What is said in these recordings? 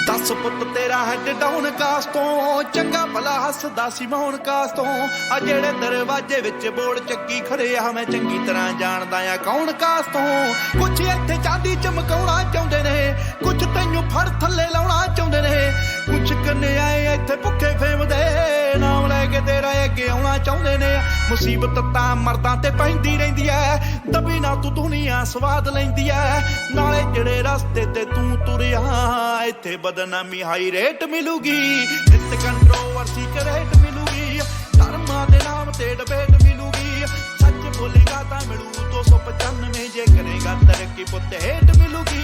दस पुत तेरा हैड डाउन कास तो चंगा भला हसदा सी मौन कास तो आ जेड़े दरवाजे विच बोर्ड चक्की खड़े आ मैं चंगी तरह जानदा आ कौन कास तो कुछ इत्थे चांदी चमकाउणा चाहुंदे ने कुछ तैनूं फड़ थल्ले लाउणा चाहुंदे ने कुछ कन्याए इत्थे भुखे फेमदे नाम लैके तेरा अगे आउणा चाहुंदे ने मुसीबत तां मर्दां ते पैंदी रहिंदी ऐ दबी ना तू दुनिया स्वाद लैंदी ऐ नाले जेड़े रस्ते ते तू तुरिया इत्थे बदनामी हाई रेट मिलूगी नित कंट्रोवर्सी करेट मिलूगी धर्मां दे नाम ते डिबेट मिलूगी सच बोलेगा तां मिलू 295 जे करेगा तरक्की पुत हेट मिलूगी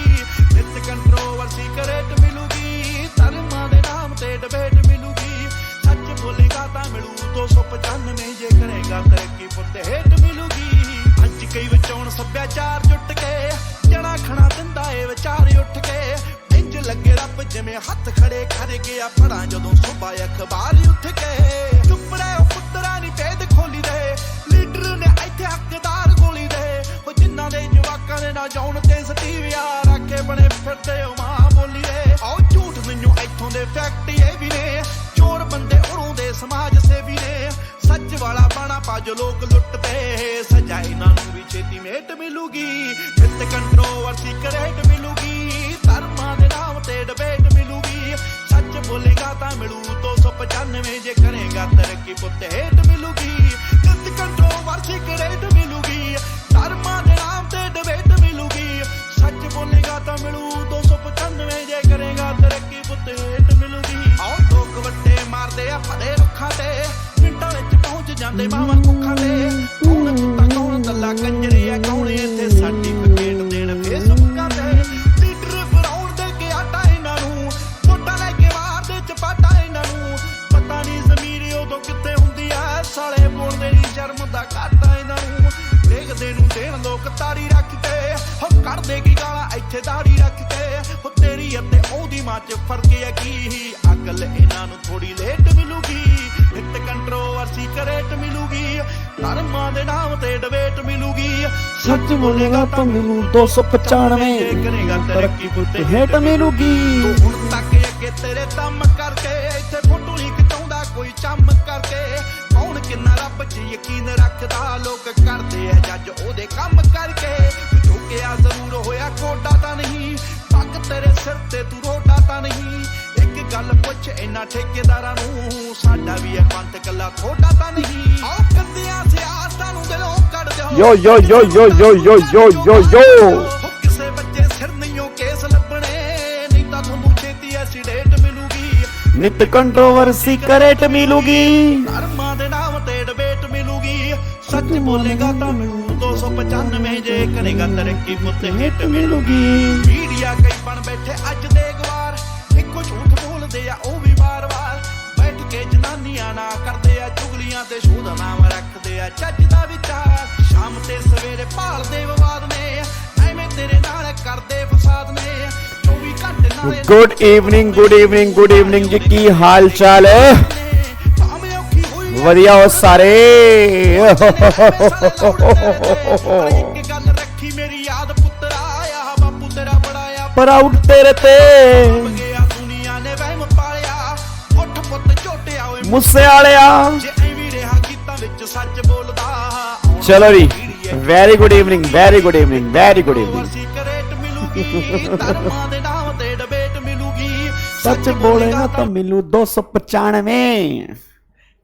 नित कंट्रोवर्सी करेट मिलूगी धर्मां दे नाम ते डिबेट मिलूगी सच बोलेगा तां मिलू 295 जे करेगा तरक्की पुत हेट मिलूगी अज कई विचों सभ्याचार जुट के जड़ा खड़ा दिंदा ए विचार उठ के लगे रब जिमें हथ खड़े कर गया पढ़ा जदों सुबह अखबार उठ के चुपड़े पुत्तरा नी भेद खोली दे लीडर ने इत्थे हकदार गोली दे ओ जिन्हां दे जवाकां दे ना जाउण ते सटीविया रखे बने फिरदे ओ मां बोली दे ओ झूठ मैनू इत्थों दे फैक्ट ये भी ने चोर बंदे उरों दे समाज सेवी ने सच वाला बाणा पा जो लोग लुटदे सजा इन्हां नूं भी छेती मेट मिलूगी नित कंट्रोवर्सी करेट मिलूगी धर्मां दे नाम ते डिबेट मिलूगी सच बोलेगा तां मिलू 295 जे करेगा तरक्की पुत हेट मिलूगी नित कंट्रोवर्सी करेट मिलूगी धर्मां दे नाम ते डिबेट मिलूगी सच बोलेगा तां मिलू 295 जे करेगा तरक्की पुत हेट मिलूगी आओ लोग वट्टे मारदे आ फड़े रुखां ते मिंटां विच पहुंच जांदे मावां कुखां ते कौन जित्ता कौन दल्ला कंजरी आ कौन इत्थे सर्टिफिकेट देण फेसबुकां ते साले बोलदे नी शर्म दा घाटा इन्हां नूं देखदे नूं देण लोक तारी रख के हो करदे की गाला इत्थे दाड़ी रख के हो तेरी अते ओदी मां च फर्क है की अकल इन्हां नूं थोड़ी लेट मिलूगी नित कंट्रोवर्सी करेट मिलूगी धर्मां दे नाम ते डिबेट मिलूगी सच बोलेगा तो मिलू 295 करेगा तरक्की पुत हेट मिलूगी तू हुण तक अगे तेरे दम करके इत्थे फोटो नहीं खिचाउंदा कोई चम करके कौन किन्ना रब च यकीन रखदा लोग करदे ऐ जज ओदे काम करके झुकिया जरूर होया कोडा तां नहीं पग तेरे सिर ते तू रोडा तां नहीं एक गल पुछ इन्हां ठेकेदारां नूं साडा भी है पंत कल्ला थोड़ा तां नहीं आओ कंदियां सियासतां नूं दिलों कढ दिओ यो यो यो यो यो यो यो यो यो किसे बच्चे सिर नहीं केस लभणे नहीं तां तुहानूं छेती ऐसी डेट मिलूगी नित कंट्रोवर्सी करेट मिलूगी धर्मां दे नाम ते डिबेट मिलूगी सच बोलेगा तां मिलू 295 जे करेगा तरक्की पुत हेट मिलूगी मीडिया कई बन बैठे अज दे गवार इको झूठ बोलदे आ ओ भी बार-बार बैठ के जनानियां ना करदे आ चुगलियां ते शोध नाम रखदे आ जज दा विचार शाम ते सवेरे भालदे विवाद ने ऐवें तेरे नाल करदे फसाद ने 24 घंटे नाले गुड इवनिंग जी की हाल चाल है वधिया हो सारे प्राउड तेरे ते मुझसे आलिया चलो जी वेरी गुड इवनिंग सच बोलेगा तो मिलू 295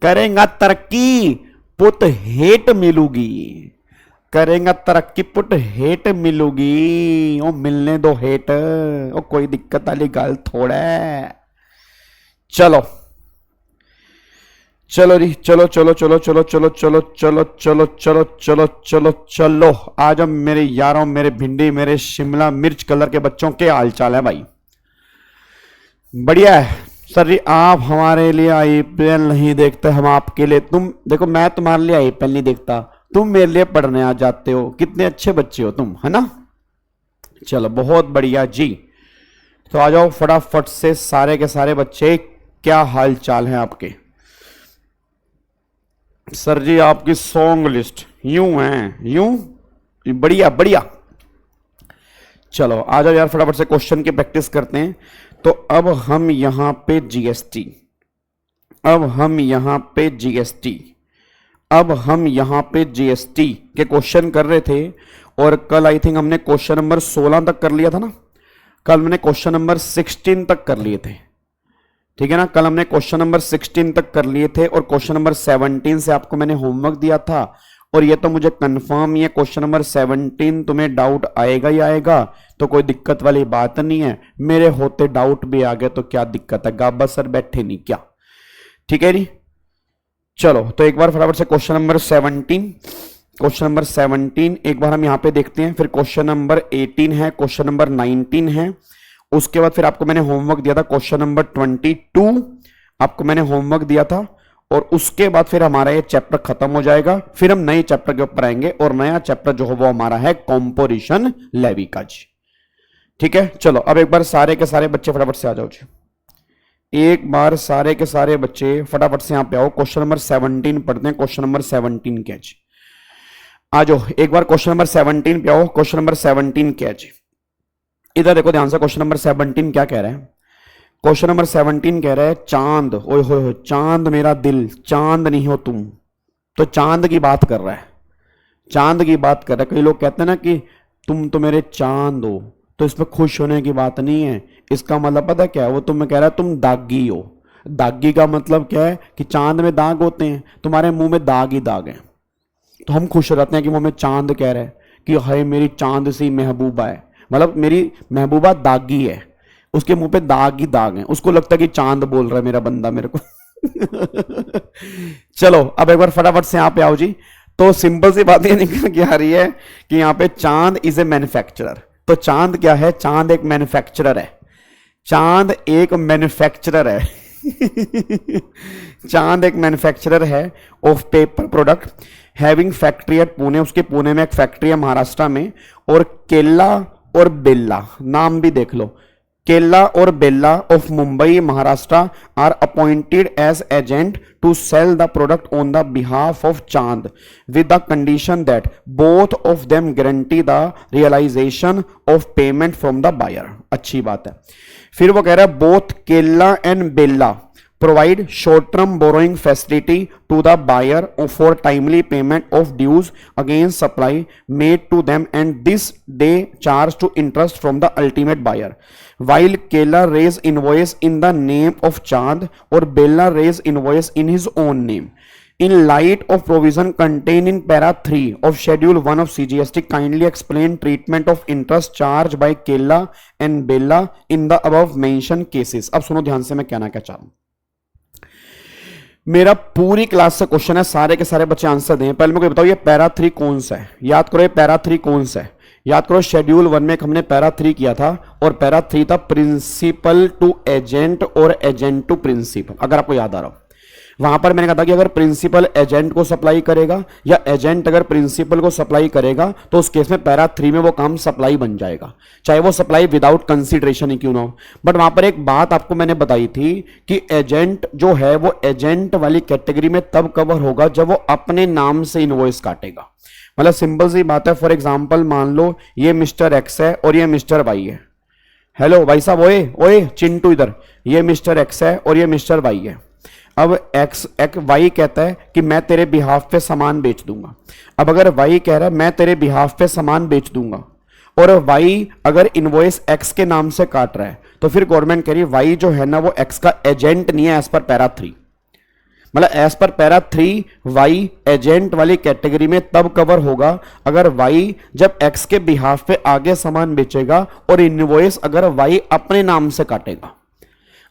करेगा तरक्की पुत हेट मिलूगी करेगा तरक्की पुट हेट मिलूगी ओ मिलने दो हेट ओ कोई दिक्कत वाली गल थोड़ा है चलो चलो जी चलो चलो चलो चलो चलो चलो चलो चलो चलो चलो चलो चलो आ जाओ मेरे यारों मेरे भिंडी मेरे शिमला मिर्च कलर के बच्चों के हाल चाल है भाई बढ़िया है सर जी आप हमारे लिए आईपीएल नहीं देखते हम आपके लिए तुम देखो मैं तुम्हारे लिए आईपीएल नहीं देखता तुम मेरे लिए पढ़ने आ जाते हो कितने अच्छे बच्चे हो तुम है ना चलो बहुत बढ़िया जी तो आ जाओ फटाफट से सारे के सारे बच्चे क्या हाल चाल है आपके सर जी आपकी सॉन्ग लिस्ट यूं है यूं बढ़िया बढ़िया चलो आ जाओ यार फटाफट से क्वेश्चन की प्रैक्टिस करते हैं तो अब हम यहां पे जीएसटी, अब हम यहां पे जीएसटी, अब हम यहां पे जीएसटी के क्वेश्चन कर रहे थे। और कल आई थिंक हमने क्वेश्चन नंबर 16 तक कर लिया था ना, कल मैंने क्वेश्चन नंबर 16 तक कर लिए थे, ठीक है ना। कल हमने क्वेश्चन नंबर 16 तक कर लिए थे और क्वेश्चन नंबर 17 से आपको मैंने होमवर्क दिया था। और ये तो मुझे कंफर्म ही है क्वेश्चन नंबर 17 तुम्हें डाउट आएगा ही आएगा, तो कोई दिक्कत वाली बात नहीं है। मेरे होते डाउट भी आ गए तो क्या दिक्कत है, गाबा सर बैठे नहीं क्या, ठीक है जी। चलो तो एक बार फटाफट से क्वेश्चन नंबर 17, क्वेश्चन नंबर 17 एक बार हम यहां पे देखते हैं। फिर क्वेश्चन नंबर 18 है, क्वेश्चन नंबर 19 है। उसके बाद फिर आपको मैंने होमवर्क दिया था क्वेश्चन नंबर 22, आपको मैंने होमवर्क दिया था। और उसके बाद फिर हमारा ये चैप्टर खत्म हो जाएगा, फिर हम नए चैप्टर के ऊपर आएंगे। और नया चैप्टर जो है वो हमारा है कंपोजिशन लेवी का जी, ठीक है। चलो अब एक बार सारे के सारे बच्चे फटाफट से आ जाओ जी, एक बार सारे के सारे बच्चे फटाफट से यहां पे आओ। क्वेश्चन नंबर 17 पढ़ते हैं। क्वेश्चन नंबर 17 क्या जी, आ जाओ एक बार क्वेश्चन नंबर 17 पे आओ। क्वेश्चन नंबर 17 क्या जी, इधर देखो ध्यान से। क्वेश्चन नंबर 17 क्या कह रहा है, क्वेश्चन नंबर 17 कह रहा है चांद, ओए हो चांद मेरा दिल, चांद नहीं हो तुम। तो चांद की बात कर रहा है, चांद की बात कर रहा है। कई लोग कहते हैं ना कि तुम तो मेरे चांद हो, तो इसमें खुश होने की बात नहीं है। इसका मतलब पता क्या है, वो तुम्हें कह रहा है तुम दागी हो। दागी का मतलब क्या है कि चांद में दाग होते हैं, तुम्हारे मुंह में दाग ही दाग है। तो हम खुश रहते हैं कि वो हमें चांद कह रहा है कि हाय मेरी चांद सी महबूबा है, मतलब मेरी महबूबा दागी है, उसके मुंह पे दाग ही दाग है, उसको लगता है कि चांद बोल रहा है मेरा बंदा मेरे को। चलो अब एक बार फटाफट से यहां पे आओ जी। तो सिंपल सी बात ये निकल के आ रही है कि यहां पे चांद इज ए मैन्युफैक्चरर। तो चांद क्या है, चांद एक मैन्युफैक्चरर है, चांद एक मैन्युफैक्चरर है। चांद एक मैन्युफैक्चरर है of paper product having factory eight Pune, उसके पुणे में एक फैक्ट्री है महाराष्ट्र में। और केला और बेला, नाम भी देख लो, केला और Bela of Mumbai Maharashtra are appointed as agent to sell the product on the behalf of Chand with the condition that both of them guarantee the realisation of payment from the buyer. अच्छी बात है। फिर वो कह रहा है both Kela and Bela provide short-term borrowing facility to the buyer for timely payment of dues against supply made to them, and this they charge to interest from the ultimate buyer. While Kela raise invoice in the name of Chand or Bella raise invoice in his own name. In light of provision contained in para 3 of schedule 1 of CGST, kindly explain treatment of interest charged by Kela and Bella in the above mentioned cases. अब सुनो ध्यान से मैं कहना क्या चाह रहा हूं। मेरा पूरी क्लास से क्वेश्चन है, सारे के सारे बच्चे आंसर दें। पहले मुझे बताओ ये पैरा 3 कौन सा है, याद करो ये पैरा 3 कौन सा है। याद करो शेड्यूल 1 में हमने पैरा 3 किया था और पैरा 3 था प्रिंसिपल टू एजेंट और एजेंट टू प्रिंसिपल, अगर आपको याद आ रहा हो। वहां पर मैंने कहा था कि अगर प्रिंसिपल एजेंट को सप्लाई करेगा या एजेंट अगर प्रिंसिपल को सप्लाई करेगा तो उस केस में पैरा 3 में वो काम सप्लाई बन जाएगा, चाहे वो सप्लाई विदाउट कंसीडरेशन ही क्यों ना हो। बट वहां पर एक बात आपको मैंने बताई थी कि एजेंट जो है वो एजेंट वाली कैटेगरी में तब कवर होगा जब वो अपने नाम से इनवॉइस काटेगा। मतलब सिंपल सी बात है, फॉर एग्जाम्पल मान लो ये मिस्टर एक्स है और ये मिस्टर वाई है। हेलो भाई साहब, ओए ओए चिंटू इधर, ये मिस्टर एक्स है और ये मिस्टर वाई है। अब एक्स वाई कहता है कि मैं तेरे बिहाफ पे सामान बेच दूंगा। अब अगर वाई कह रहा है मैं तेरे बिहाफ पे सामान बेच दूंगा और वाई अगर इनवॉइस एक्स के नाम से काट रहा है, तो फिर गवर्नमेंट कह रही है वाई जो है ना वो एक्स का एजेंट नहीं है एज पर पैरा 3। मतलब एज पर पैरा 3 वाई एजेंट वाली कैटेगरी में तब कवर होगा अगर वाई जब एक्स के बिहाफ पे आगे सामान बेचेगा और इनवॉइस अगर वाई अपने नाम से काटेगा।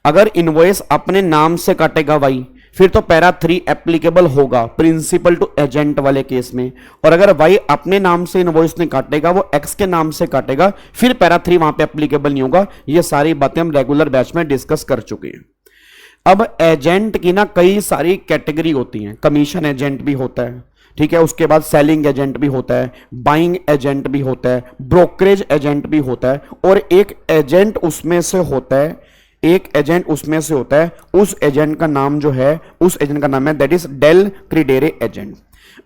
अगर इनवॉइस अपने नाम से काटेगा वाई, फिर तो पैरा 3 एप्लीकेबल होगा प्रिंसिपल टू एजेंट वाले केस में। और अगर वाई अपने नाम से इनवॉइस नहीं काटेगा, वो एक्स के नाम से काटेगा, फिर पैरा 3 वहां पे एप्लीकेबल नहीं होगा। ये सारी बातें हम रेगुलर बैच में डिस्कस कर चुके हैं। अब एजेंट की ना कई सारी कैटेगरी होती हैं। कमीशन एजेंट भी होता है, ठीक है, उसके बाद सेलिंग एजेंट भी होता है, बाइंग एजेंट भी होता है, ब्रोकरेज एजेंट भी होता है, और एक एजेंट उसमें से होता है, एक एजेंट उसमें से होता है, उस एजेंट का नाम जो है, उस एजेंट का नाम है दैट इज डेल क्रीडेरे एजेंट।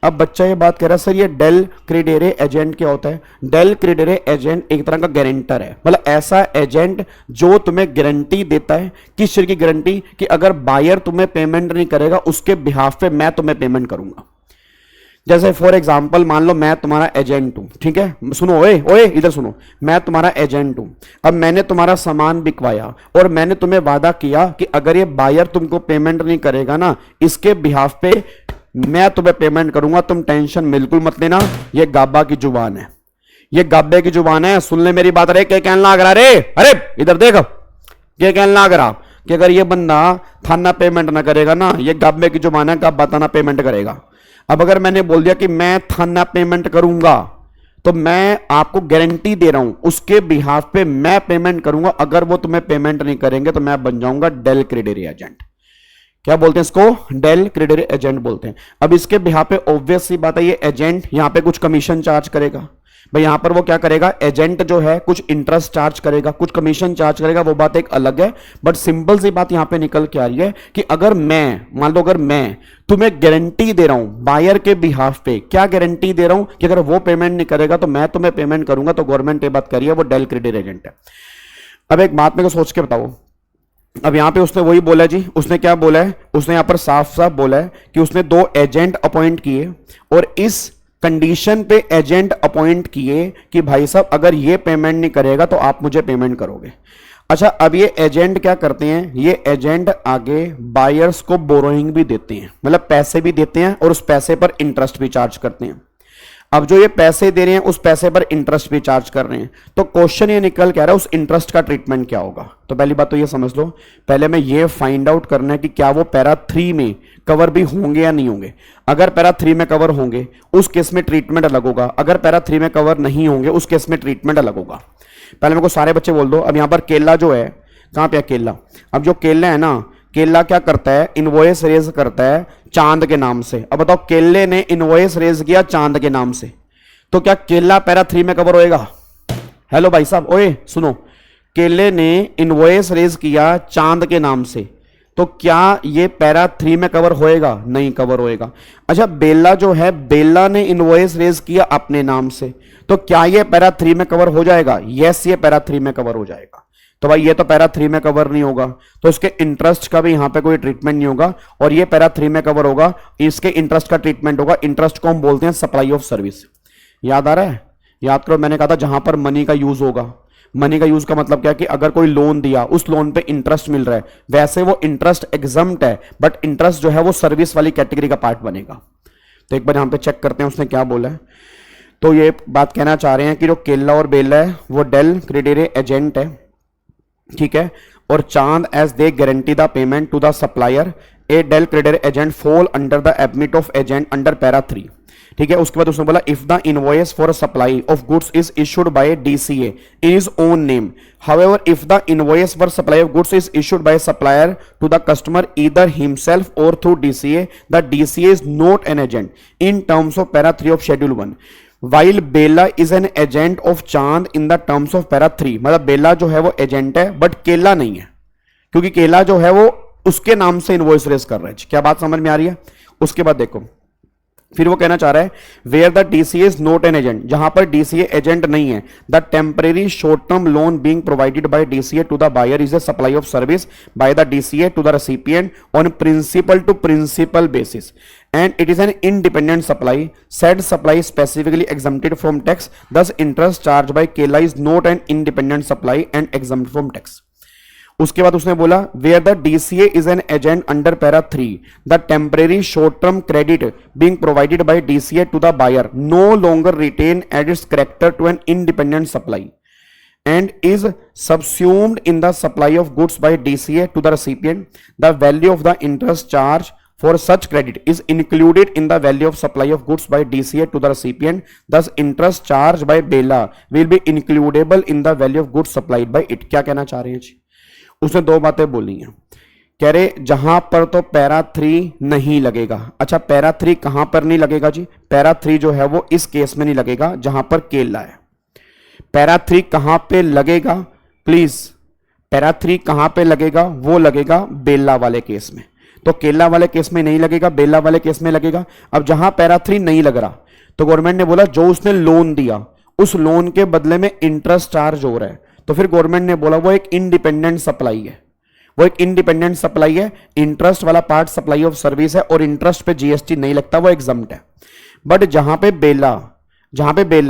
अब बच्चा ये बात कह रहा है सर ये डेल क्रेडिरे एजेंट क्या होता है? डेल क्रेडिरे एजेंट एक तरह का गारंटर है, मतलब ऐसा एजेंट जो तुम्हें गारंटी देता है। किस चीज की गारंटी? कि अगर बायर तुम्हें पेमेंट नहीं करेगा उसके बिहाफ पे मैं तुम्हें पेमेंट करूंगा। जैसे फॉर एग्जाम्पल मान लो मैं तुम्हारा एजेंट हूं, ठीक है, सुनो, ओए ओए इधर सुनो, मैं तुम्हारा एजेंट हूं। अब मैंने तुम्हारा सामान बिकवाया और मैंने तुम्हें वादा किया कि अगर ये बायर तुमको पेमेंट नहीं करेगा ना, इसके बिहाफ पे मैं तुम्हें पेमेंट करूंगा, तुम टेंशन बिल्कुल मत लेना। ये गाबा की जुबान है, ये गाबे की जुबान है, सुन ले मेरी बात। अरे क्या कहने लग रहा रे? अरे इधर देख, क्या कहने लग रहा कि अगर ये बंदा थाना पेमेंट ना करेगा ना, ये गाबे की जुबान है, गाबा थाना पेमेंट करेगा। अब अगर मैंने बोल दिया कि मैं थाना पेमेंट करूंगा, तो मैं आपको गारंटी दे रहा हूं उसके बिहाफ पे मैं पेमेंट करूंगा। अगर वो तुम्हें पेमेंट नहीं करेंगे तो मैं बन जाऊंगा डेल क्रेडिट एजेंट। क्या बोलते हैं इसको? डेल क्रेडिट एजेंट बोलते हैं। अब इसके बिहाफ पे ऑब्वियस सी बात है ये एजेंट यहां पे कुछ कमीशन चार्ज करेगा। भाई यहां पर वो क्या करेगा? एजेंट जो है कुछ इंटरेस्ट चार्ज करेगा, कुछ कमीशन चार्ज करेगा, वो बात एक अलग है। बट सिंपल सी बात यहां पे निकल के आ रही है कि अगर मैं, मान लो अगर मैं तुम्हें गारंटी दे रहा हूं बायर के बिहाफ पे, क्या गारंटी दे रहा हूं कि अगर वो पेमेंट नहीं करेगा तो मैं तुम्हें पेमेंट करूंगा, तो गवर्नमेंट ये बात करी है, वो डेल क्रेडिट एजेंट है। अब एक बात मेरे को सोच के बताओ, अब यहां पे उसने वही बोला जी, उसने क्या बोला है? उसने यहां पर साफ साफ बोला है कि उसने 2 एजेंट अपॉइंट किए और इस कंडीशन पे एजेंट अपॉइंट किए कि भाई साहब अगर ये पेमेंट नहीं करेगा तो आप मुझे पेमेंट करोगे। अच्छा, अब ये एजेंट क्या करते हैं? ये एजेंट आगे बायर्स को बोरोइंग भी देते हैं, मतलब पैसे भी देते हैं और उस पैसे पर इंटरेस्ट भी चार्ज करते हैं। अब जो ये पैसे दे रहे हैं उस पैसे पर इंटरेस्ट भी चार्ज कर रहे हैं, तो क्वेश्चन ये निकल के आ रहा है उस इंटरेस्ट का ट्रीटमेंट क्या होगा। तो पहली बात तो ये समझ लो, पहले मैं ये फाइंड आउट करना है कि क्या वो पैरा 3 में कवर भी होंगे या नहीं होंगे। अगर पैरा 3 में कवर होंगे उस केस में ट्रीटमेंट अलग होगा, अगर पैरा 3 में कवर नहीं होंगे उस केस में ट्रीटमेंट अलग होगा। पहले मेरे को सारे बच्चे बोल दो। अब यहां पर केला जो है, कहां पे है केला? अब जो केला है ना, केला क्या करता है? इनवॉइस रेज करता है चांद के नाम से। अब बताओ, केले ने इनवॉइस रेज किया चांद के नाम से, तो क्या केला पैरा 3 में कवर होएगा? हेलो भाई साहब, ओए सुनो, केले ने इनवॉइस रेज किया चांद के नाम से, तो क्या ये पैरा 3 में कवर होएगा? नहीं कवर होएगा। अच्छा, बेला जो है, बेला ने इनवॉइस रेज किया अपने नाम से, तो क्या ये पैरा 3 में कवर हो जाएगा? यस, ये पैरा 3 में कवर हो जाएगा। तो भाई ये तो पैरा 3 में कवर नहीं होगा, तो इसके इंटरेस्ट का भी यहां पे कोई ट्रीटमेंट नहीं होगा, और ये पैरा 3 में कवर होगा, इसके इंटरेस्ट का ट्रीटमेंट होगा। इंटरेस्ट को हम बोलते हैं सप्लाई ऑफ सर्विस। याद आ रहा है? याद करो, मैंने कहा था जहां पर मनी का यूज होगा। मनी का यूज का मतलब क्या है कि अगर कोई लोन दिया, उस लोन पे इंटरेस्ट मिल रहा है, वैसे वो इंटरेस्ट एग्जम्प्ट है, बट इंटरेस्ट जो है वो सर्विस वाली कैटेगरी का पार्ट बनेगा। तो एक बार यहां पे चेक करते हैं उसने क्या बोला है। तो ये बात कहना चाह रहे हैं कि जो केला और बेला है वो डेल क्रेडिट एजेंट है, ठीक है, और Chand as they guarantee the payment to the supplier, a del credit agent fall under the एबमिट ऑफ एजेंट अंडर पैरा 3, ठीक है। उसके बाद उसने बोला if the invoice for supply of goods is issued by DCA in his own name, however if the invoice for supply of goods is issued by supplier to the customer either himself or through DCA, the DCA is not an agent in terms of para 3 of schedule 1, while Bela is an agent of Chand in the terms of para 3। मतलब बेला जो है वो agent है but केला नहीं है, क्योंकि केला जो है वो उसके नाम से इनवॉइस रेज कर रहा है। क्या बात समझ में आ रही है? उसके बाद देखो फिर वो कहना चाह रहा है where the DCA is not an agent, जहां पर डीसीए एजेंट नहीं है, the temporary short term loan being provided by DCA to the buyer is a supply of service by the DCA to the recipient on principal to principal basis and it is an independent supply, said supply specifically exempted from tax, thus interest charged by Kela is not an independent supply and exempt from tax. उसके बाद उसने बोला where the DCA is an agent under para 3, the temporary short term credit being provided by DCA to the buyer no longer retain at its character to an independent supply and is subsumed in the supply of goods by DCA to the recipient. The value of the interest charge for such credit is included in the value of supply of goods by DCA to the recipient. Thus interest charged by Bela will be includable in the value of goods supplied by it. क्या कहना चाह रहे हैं जी? उसने दो बातें बोली हैं, कह रहे जहां पर तो पैरा 3 नहीं लगेगा। अच्छा, पैरा 3 कहां पर नहीं लगेगा जी? पैरा 3 जो है वो इस केस में नहीं लगेगा जहां पर केला है। पैरा 3 कहां पे लगेगा प्लीज? पैरा 3 कहां पे लगेगा? वो लगेगा बेला वाले केस में। तो केला वाले केस में नहीं लगेगा, बेला वाले केस में लगेगा। अब जहां पैरा 3 नहीं लग रहा तो गवर्नमेंट ने बोला जो उसने लोन दिया उस लोन के बदले में इंटरेस्ट चार्ज हो रहा है, तो फिर गवर्नमेंट ने बोला वो एक इंडिपेंडेंट सप्लाई है, वो एक इंडिपेंडेंट सप्लाई है। इंटरेस्ट वाला पार्ट सप्लाई ऑफ सर्विस है और इंटरेस्ट पे जीएसटी नहीं लगता, वो एग्जम्प्ट है। बट जहां पे बेला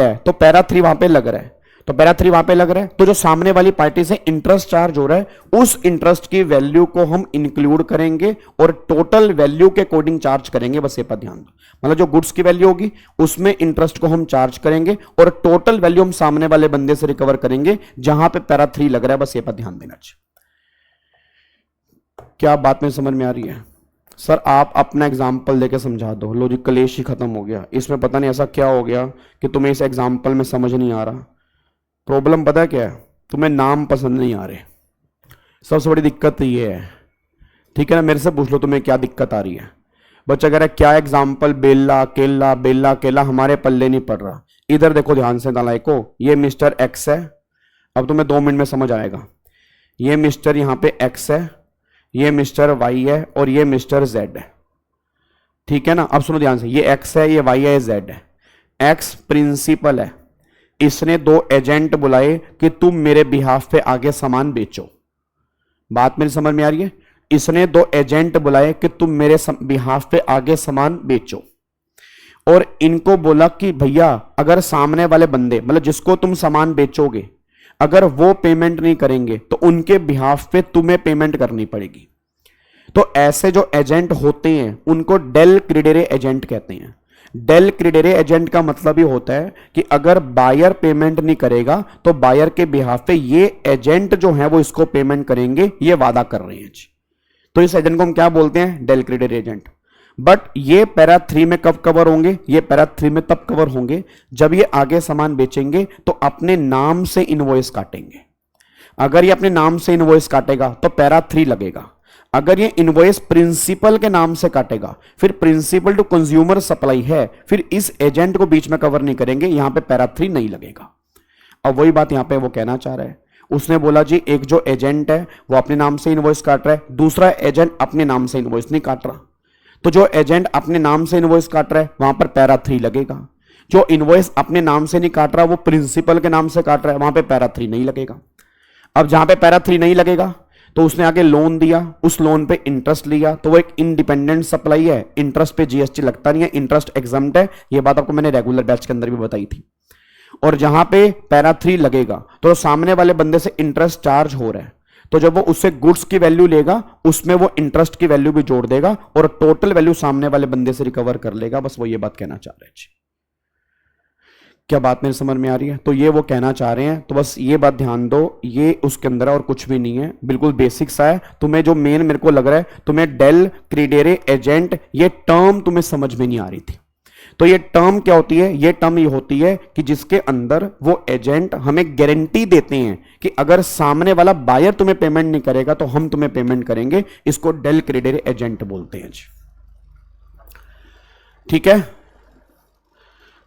है तो पैरा 3 वहां पे लग रहा है, तो पैरा 3 वहां पे लग रहा है, तो जो सामने वाली पार्टी से इंटरेस्ट चार्ज हो रहा है उस इंटरेस्ट की वैल्यू को हम इंक्लूड करेंगे और टोटल वैल्यू के अकॉर्डिंग चार्ज करेंगे। बस ये पर ध्यान दो, मतलब जो गुड्स की वैल्यू होगी उसमें इंटरेस्ट को हम चार्ज करेंगे और टोटल वैल्यू हम सामने वाले बंदे से रिकवर करेंगे जहां पे पैरा 3 लग रहा है। बस ये पर ध्यान देना चाहिए। क्या बात में समझ में आ रही है? सर आप अपना एग्जाम्पल देके समझा दो। लो जी, कलेश ही खत्म हो गया। इसमें पता नहीं ऐसा क्या हो गया कि तुम्हें इस एग्जाम्पल में समझ नहीं आ रहा। प्रॉब्लम पता है क्या है? तुम्हें नाम पसंद नहीं आ रहे, सबसे बड़ी दिक्कत ये है। ठीक है ना, मेरे से पूछ लो तुम्हें क्या दिक्कत आ रही है। बच्चा कह रहा है क्या एग्जाम्पल, बेला केला बेला केला हमारे पल्ले नहीं पड़ रहा। इधर देखो ध्यान से नालायको, ये मिस्टर एक्स है। अब तुम्हें 2 मिनट में समझ आएगा। ये मिस्टर यहां पे एक्स है, ये मिस्टर वाई है और ये मिस्टर जेड है। ठीक है ना, अब सुनो ध्यान से, ये एक्स है, ये वाई है, ये जेड है। एक्स प्रिंसिपल है, इसने 2 एजेंट बुलाए कि तुम मेरे बिहाफ पे आगे सामान बेचो। बात मेरी समझ में आ रही है? इसने 2 एजेंट बुलाए कि तुम मेरे बिहाफ पे आगे सामान बेचो और इनको बोला कि भैया अगर सामने वाले बंदे, मतलब जिसको तुम सामान बेचोगे, अगर वो पेमेंट नहीं करेंगे तो उनके बिहाफ पे तुम्हें पेमेंट करनी पड़ेगी। तो ऐसे जो एजेंट होते हैं उनको डेल क्रेडेरे एजेंट कहते हैं। डेल क्रेडेरे एजेंट का मतलब ये होता है कि अगर बायर पेमेंट नहीं करेगा तो बायर के बिहाफ पे ये एजेंट जो है वो इसको पेमेंट करेंगे, ये वादा कर रहे हैं जी। तो इस एजेंट को हम क्या बोलते हैं? Del credere agent. बट ये पैरा 3 में कब कवर होंगे? ये पैरा 3 में तब कवर होंगे जब ये आगे सामान बेचेंगे तो अपने नाम से इनवॉइस काटेंगे। अगर ये अपने नाम से इनवॉइस काटेगा तो पैरा 3 लगेगा। अगर ये इनवॉइस प्रिंसिपल के नाम से काटेगा, फिर प्रिंसिपल टू कंज्यूमर सप्लाई है, फिर इस एजेंट को बीच में कवर नहीं करेंगे, यहां पे पैरा 3 नहीं लगेगा। अब वही बात यहां पे वो कहना चाह रहा है। उसने बोला जी एक जो एजेंट है वो अपने नाम से इनवॉइस काट रहा है, दूसरा एजेंट अपने नाम से इनवॉइस नहीं काट रहा। तो जो एजेंट अपने नाम से इनवॉइस काट रहा है वहां पर पैरा 3 लगेगा। जो इनवॉइस अपने नाम से नहीं काट रहा, वो प्रिंसिपल के नाम से काट रहा है, वहां पे पैरा 3 नहीं लगेगा। अब जहां पे पैरा 3 नहीं लगेगा तो उसने आगे लोन दिया, उस लोन पे इंटरेस्ट लिया, तो वो एक इंडिपेंडेंट सप्लाई है, इंटरेस्ट पे जीएसटी लगता नहीं है, इंटरेस्ट एग्जम्प्ट है। ये बात आपको मैंने रेगुलर बैच के अंदर भी बताई थी। और जहां पे पैरा 3 लगेगा तो सामने वाले बंदे से इंटरेस्ट चार्ज हो रहा है, तो जब वो उससे गुड्स की वैल्यू लेगा उसमें वो इंटरेस्ट की वैल्यू भी जोड़ देगा और टोटल वैल्यू सामने वाले बंदे से रिकवर कर लेगा। बस वो ये बात कहना चाह रहे हैं। क्या बात मेरे समझ में आ रही है? तो ये वो कहना चाह रहे हैं। तो बस ये बात ध्यान दो, ये उसके अंदर और कुछ भी नहीं है, बिल्कुल बेसिक सा है। तुम्हें जो मेन मेरे को लग रहा है, तुम्हें डेल क्रेडेरे एजेंट ये टर्म तुम्हें समझ में नहीं आ रही थी। तो ये टर्म क्या होती है? ये टर्म ये होती है कि जिसके अंदर वो एजेंट हमें गारंटी देते हैं कि अगर सामने वाला बायर तुम्हें पेमेंट नहीं करेगा तो हम तुम्हें पेमेंट करेंगे। इसको डेल क्रेडेरे एजेंट बोलते हैं। ठीक है।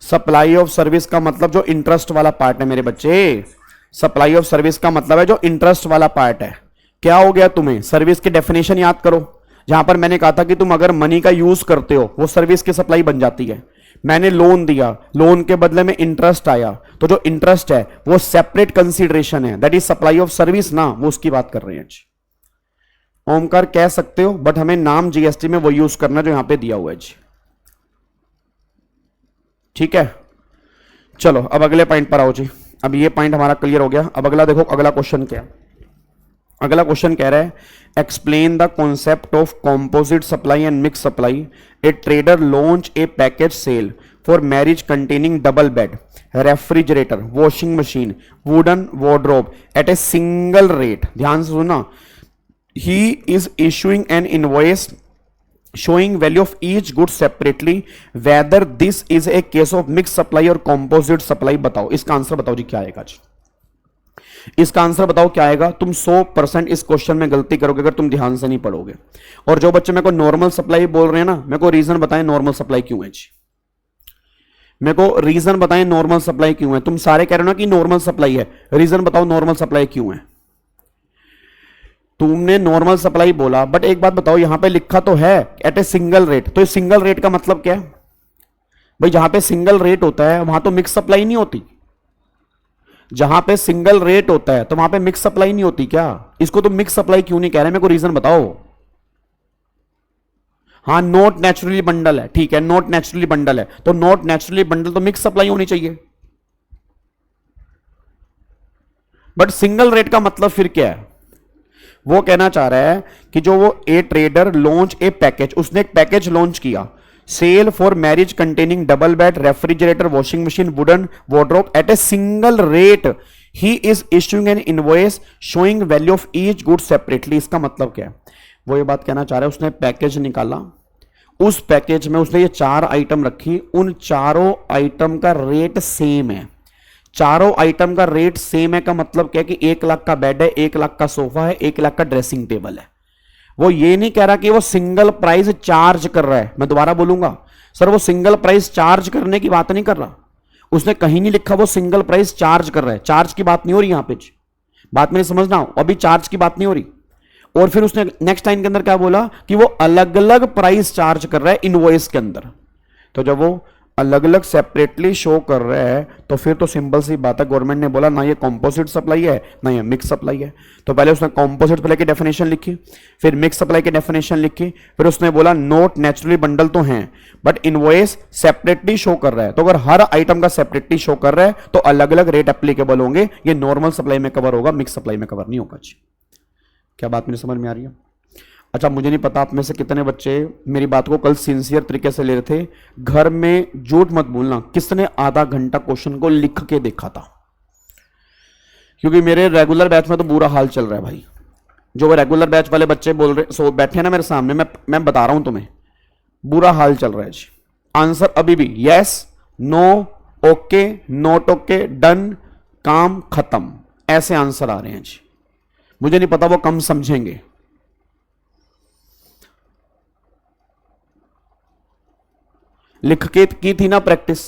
सप्लाई ऑफ सर्विस का मतलब जो इंटरेस्ट वाला पार्ट है मेरे बच्चे, सप्लाई ऑफ सर्विस का मतलब है जो इंटरेस्ट वाला पार्ट है। क्या हो गया? तुम्हें सर्विस की डेफिनेशन याद करो, जहां पर मैंने कहा था कि तुम अगर मनी का यूज करते हो वो सर्विस की सप्लाई बन जाती है। मैंने लोन दिया, लोन के बदले में इंटरेस्ट आया, तो जो इंटरेस्ट है वो सेपरेट कंसीडरेशन है, that is supply of service ना, वो उसकी बात कर रहे हैं। ओमकार कह सकते हो, बट हमें नाम जीएसटी में वो यूज करना जो यहां पे दिया हुआ है जी। ठीक है, चलो अब अगले पॉइंट पर आओ जी। अब ये पॉइंट हमारा क्लियर हो गया। अब अगला देखो, अगला क्वेश्चन क्या है? अगला क्वेश्चन कह रहा है explain the concept of composite supply and mix supply. A trader launch a package sale for marriage containing double bed, refrigerator, washing machine, wooden wardrobe at a single rate. ध्यान से सुना, he is issuing an invoice showing value of each good separately, whether this is a case of mixed supply or composite supply। बताओ इसका answer, बताओ जी क्या आएगा जी? इसका answer बताओ क्या आएगा? तुम 100% इस क्वेश्चन में गलती करोगे अगर तुम ध्यान से नहीं पढ़ोगे। और जो बच्चे मेरे को नॉर्मल सप्लाई बोल रहे हैं ना, मेरे को रीजन बताएं नॉर्मल सप्लाई क्यों है जी। मेरे को रीजन बताएं नॉर्मल सप्लाई क्यों है। तुम सारे कह रहे हो ना कि नॉर्मल सप्लाई है, रीजन बताओ नॉर्मल सप्लाई क्यों है। तुमने नॉर्मल सप्लाई बोला, बट एक बात बताओ, यहां पे लिखा तो है एट ए सिंगल रेट, तो इस सिंगल रेट का मतलब क्या है भाई? जहां पे सिंगल रेट होता है वहां तो मिक्स सप्लाई नहीं होती। जहां पे सिंगल रेट होता है तो वहां पे मिक्स सप्लाई नहीं होती क्या? इसको तो मिक्स सप्लाई क्यों नहीं कह रहे? मेरे को रीजन बताओ। हाँ, नॉट नेचुरली बंडल है, ठीक है, नॉट नेचुरली बंडल है, तो नॉट नेचुरली बंडल तो मिक्स सप्लाई होनी चाहिए। बट सिंगल रेट का मतलब फिर क्या है? वो कहना चाह रहा है कि जो वो a trader launch a package, उसने एक पैकेज लॉन्च किया, sale for marriage containing double bed, refrigerator, washing machine, wooden wardrobe at a single rate, he is issuing an invoice showing value of each good separately. इसका मतलब क्या है? वो ये बात कहना चाह रहा है, उसने पैकेज निकाला, उस पैकेज में उसने ये 4 आइटम रखी, उन चारों आइटम का रेट सेम है। चारों आइटम का रेट सेम है का मतलब क्या है कि 1 लाख का बेड है, 1 लाख का सोफा है, 1 लाख का ड्रेसिंग टेबल है। वो ये नहीं कह रहा कि वो सिंगल प्राइस चार्ज कर रहा है। मैं दोबारा बोलूंगा, सर वो सिंगल प्राइस चार्ज करने की बात नहीं कर रहा, उसने कहीं नहीं लिखा वो सिंगल प्राइस चार्ज कर रहा है। चार्ज की बात नहीं हो रही यहां पे, बात मेरी समझना, अभी चार्ज की बात नहीं हो रही। और फिर उसने नेक्स्ट लाइन के अंदर क्या बोला कि वो अलग अलग प्राइस चार्ज कर रहा है इनवॉइस के अंदर। तो जब वो अलग अलग सेपरेटली शो कर रहा है तो फिर तो सिंपल सी बात है, गवर्नमेंट ने बोला ना ये कॉम्पोजिट सप्लाई है ना ये मिक्स सप्लाई है। तो पहले उसने कॉम्पोजिट सप्लाई की डेफिनेशन लिखी, फिर मिक्स सप्लाई की डेफिनेशन लिखी, फिर उसने बोला नोट नेचुरली बंडल तो हैं बट इनवॉइस सेपरेटली शो कर रहा है। तो अगर हर आइटम का सेपरेटली शो कर रहा है तो अलग अलग रेट एप्लीकेबल होंगे। ये नॉर्मल सप्लाई में कवर होगा, मिक्स सप्लाई में कवर नहीं होगा। क्या बात मेरी समझ में आ रही है? अच्छा, मुझे नहीं पता आप में से कितने बच्चे मेरी बात को कल सिंसियर तरीके से ले रहे थे। घर में झूठ मत बोलना, किसने आधा घंटा क्वेश्चन को लिख के देखा था? क्योंकि मेरे रेगुलर बैच में तो बुरा हाल चल रहा है भाई। जो वो रेगुलर बैच वाले बच्चे बोल रहे सो बैठे हैं ना मेरे सामने, मैं बता रहा हूं तुम्हें, बुरा हाल चल रहा है जी। आंसर अभी भी yes, no, okay, not okay, done, काम, खत्म, ऐसे आंसर आ रहे हैं जी। मुझे नहीं पता वो कम समझेंगे। लिख के की थी ना प्रैक्टिस,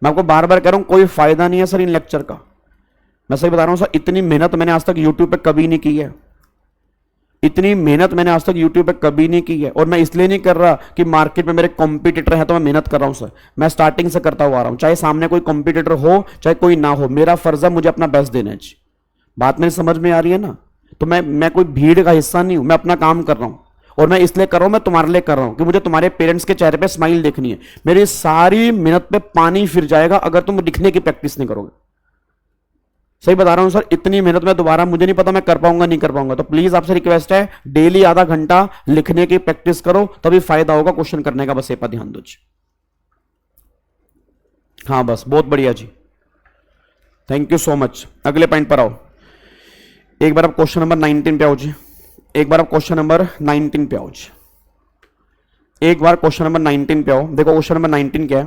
मैं आपको बार बार कह रहा हूं कोई फायदा नहीं है सर इन लेक्चर का। मैं सही बता रहा हूं सर, इतनी मेहनत मैंने आज तक यूट्यूब पे कभी नहीं की है, इतनी मेहनत मैंने आज तक यूट्यूब पे कभी नहीं की है। और मैं इसलिए नहीं कर रहा कि मार्केट में मेरे कॉम्पिटिटर है तो मैं मेहनत कर रहा हूं सर, मैं स्टार्टिंग से करता हुआ आ रहा हूं, चाहे सामने कोई कॉम्पिटिटर हो चाहे कोई ना हो, मेरा फर्ज है मुझे अपना बेस्ट देना चाहिए। बात मेरी समझ में आ रही है ना? तो मैं कोई भीड़ का हिस्सा नहीं हूं, मैं अपना काम कर रहा हूं और मैं इसलिए कर रहा हूं, मैं तुम्हारे लिए कर रहा हूं कि मुझे तुम्हारे पेरेंट्स के चेहरे पे स्माइल देखनी है। मेरी सारी मेहनत पे पानी फिर जाएगा अगर तुम लिखने की प्रैक्टिस नहीं करोगे। सही बता रहा हूं सर, इतनी मेहनत में दोबारा मुझे नहीं पता मैं कर पाऊंगा नहीं कर पाऊंगा। तो प्लीज आपसे रिक्वेस्ट है, डेली आधा घंटा लिखने की प्रैक्टिस करो, तभी फायदा होगा क्वेश्चन करने का। बस ये पर ध्यान दो जी। हाँ बस, बहुत बढ़िया जी, थैंक यू सो मच। अगले पॉइंट पर आओ, एक बार आप क्वेश्चन नंबर 19 पे आओ जी। एक बार आप क्वेश्चन नंबर 19 पे आओ जी। एक बार क्वेश्चन नंबर 19 पे आओ। देखो क्वेश्चन नंबर 19 क्या है,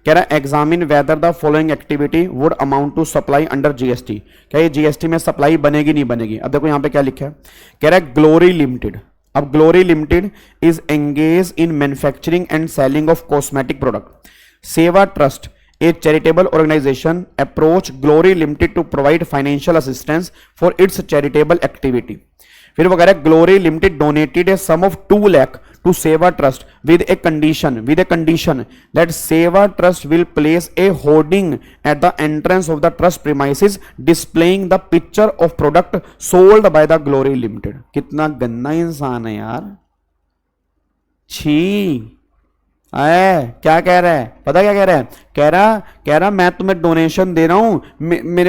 कह रहा है examine whether the following activity would amount to supply under GST. क्या ये जीएसटी में सप्लाई बनेगी नहीं बनेगी? अब देखो यहां पे क्या लिखा है, कह रहा है ग्लोरी लिमिटेड। अब glory limited is engage in manufacturing and selling of cosmetic product. सेवा trust, a charitable organization, approach Glory Limited to provide financial assistance for its charitable activity. फिर वो कह रहा है Glory Limited donated a sum of 2 lakh to Seva trust with a condition that Seva trust will place a hoarding at the entrance of the trust premises displaying the picture of product sold by the Glory Limited. कितना गंदा इंसान है यार, छी। क्या कह रहा है पता? क्या कह रहा है? कह रहा मैं तुम्हें डोनेशन दे रहा हूं,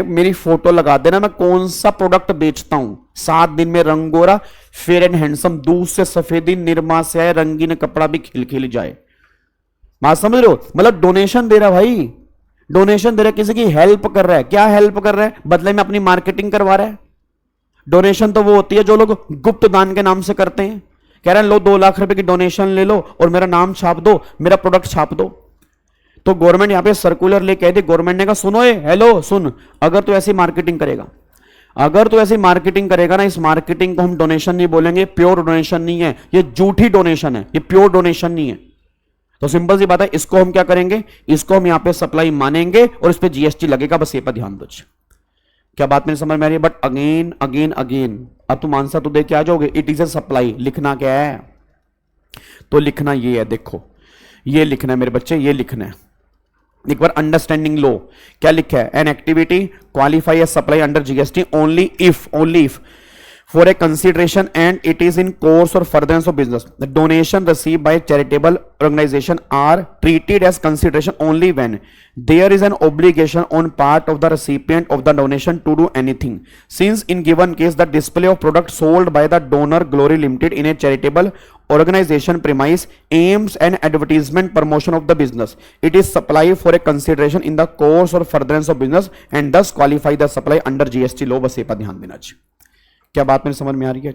मेरी फोटो लगा देना, मैं कौन सा प्रोडक्ट बेचता हूं। 7 दिन में रंग गोरा, फेयर एंड हैंडसम, दूध से सफेदी, निरमा से आए, रंगीन कपड़ा भी खिल खिल जाए। बात समझ रहे हो? मतलब डोनेशन दे रहा भाई, डोनेशन दे रहा, किसी की हेल्प कर रहा है। क्या हेल्प कर रहा है? बदले में अपनी मार्केटिंग करवा रहा है। डोनेशन तो वो होती है जो लोग गुप्त दान के नाम से करते हैं। कह रहे हैं लो 2 लाख रुपए की डोनेशन ले लो और मेरा नाम छाप दो, मेरा प्रोडक्ट छाप दो। तो गवर्नमेंट यहां पे सर्कुलर लेके आई थी। गवर्नमेंट ने कहा सुनो हेलो सुन, अगर तू ऐसी मार्केटिंग करेगा, अगर तू ऐसी मार्केटिंग करेगा ना, इस मार्केटिंग को हम डोनेशन नहीं बोलेंगे, प्योर डोनेशन नहीं है, ये झूठी डोनेशन है, ये प्योर डोनेशन नहीं है। तो सिंपल सी बात है, इसको हम क्या करेंगे, इसको हम यहां पे सप्लाई मानेंगे और इस पे जीएसटी लगेगा। बस ये पर ध्यान दो। क्या बात मेरी समझ में आ रही है? बट अगेन अगेन अगेन अब तुम आंसर तो दे के आ जाओगे। इट इज ए सप्लाई, लिखना क्या है? तो लिखना ये है, देखो ये लिखना है मेरे बच्चे, ये लिखना है एक बार। अंडरस्टैंडिंग लो क्या लिखा है? An activity qualify as supply under GST only if for a consideration and it is in course or furtherance of business. The donation received by charitable organization are treated as consideration only when there is an obligation on part of the recipient of the donation to do anything. Since in given case the display of product sold by the donor Glory Limited in a charitable organization premise aims an advertisement promotion of the business, it is supply for a consideration in the course or furtherance of business and thus qualify the supply under GST law. बस ये पर ध्यान देना चाहिए। क्या बात मेरी समझ में आ रही है?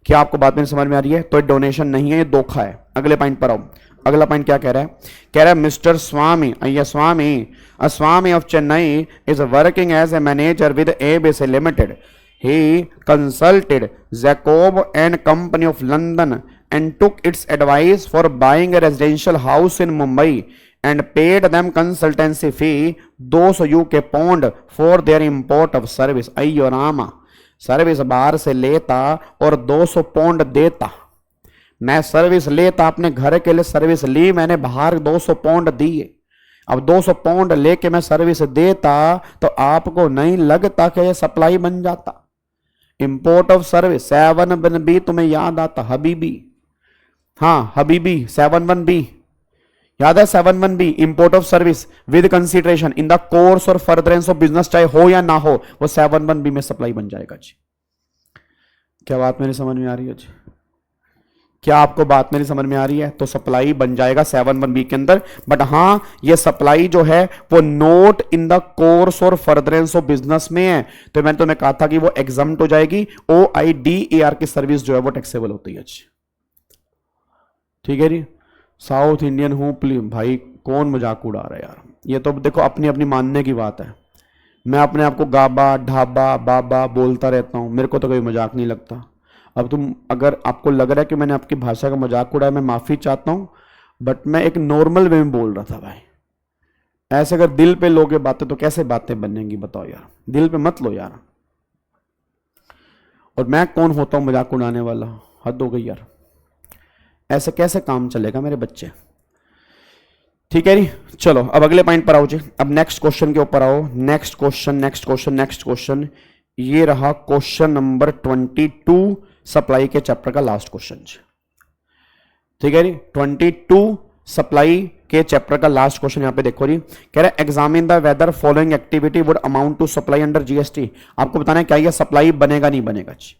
क्या आपको बात मेरी समझ में आ रही है? तो डोनेशन नहीं है, ये धोखा है। अगले पॉइंट पर आओ। अगला पॉइंट क्या कह रहा है? कह रहा है mister Swami, a Swami of Chennai is working as a manager with ABC Limited. He consulted Jacob and Company of London and took its advice for buying a residential house in Mumbai and paid them consultancy fee 200 UK pound for their import of service. अयो Rama, service बाहर से लेता और 200 pond देता। मैं service लेता, अपने घर के लिए सर्विस ली मैंने, बाहर 200 पौंड दिए। अब 200 पौंड लेके मैं सर्विस देता तो आपको नहीं लगता कि ये सप्लाई बन जाता? इंपोर्ट ऑफ सर्विस 7-1B तुम्हें याद आता? हबीबी, हाँ हबीबी 7-1B याद है? 7-1B import of service with consideration in the course और फर्दरेंस ऑफ बिजनेस, चाहे हो या ना हो, वो 7-1B में सप्लाई बन जाएगा जी। क्या बात मेरी समझ में आ रही है जी? क्या आपको बात मेरी समझ में आ रही है? तो सप्लाई बन जाएगा 7-1B के अंदर। बट हाँ, ये सप्लाई जो है वो नोट इन द कोर्स और फर्दरेंस ऑफ बिजनेस में है। तो मैंने तुम्हें कहा था कि वो एग्जाम्प्ट हो जाएगी। OIDAR की सर्विस जो है वो टैक्सेबल होती है जी। ठीक है जी। साउथ इंडियन हूं प्लीज भाई, कौन मजाक उड़ा रहा है यार? ये तो देखो अपनी अपनी मानने की बात है। मैं अपने आप को गाबा ढाबा बाबा बोलता रहता हूं, मेरे को तो कोई मजाक नहीं लगता। अब तुम अगर आपको लग रहा है कि मैंने आपकी भाषा का मजाक उड़ाया, मैं माफी चाहता हूं, बट मैं एक नॉर्मल वे में बोल रहा था भाई। ऐसे अगर दिल पे लोगे बातें तो कैसे बातें बनेंगी बताओ यार? दिल पे मत लो यार। और मैं कौन होता हूं मजाक उड़ाने वाला? हद हो गई यार। ऐसे कैसे काम चलेगा मेरे बच्चे? ठीक है जी। चलो अब अगले पॉइंट पर आओ जी। अब नेक्स्ट क्वेश्चन के ऊपर आओ। नेक्स्ट क्वेश्चन ये रहा क्वेश्चन नंबर 22 सप्लाई के चैप्टर का लास्ट क्वेश्चन। ठीक है जी। 22 सप्लाई के चैप्टर का लास्ट क्वेश्चन यहां पे देखो जी। कह रहा है examine the whether following activity would amount to supply under GST. आपको बताना है क्या ये सप्लाई बनेगा नहीं बनेगा जी।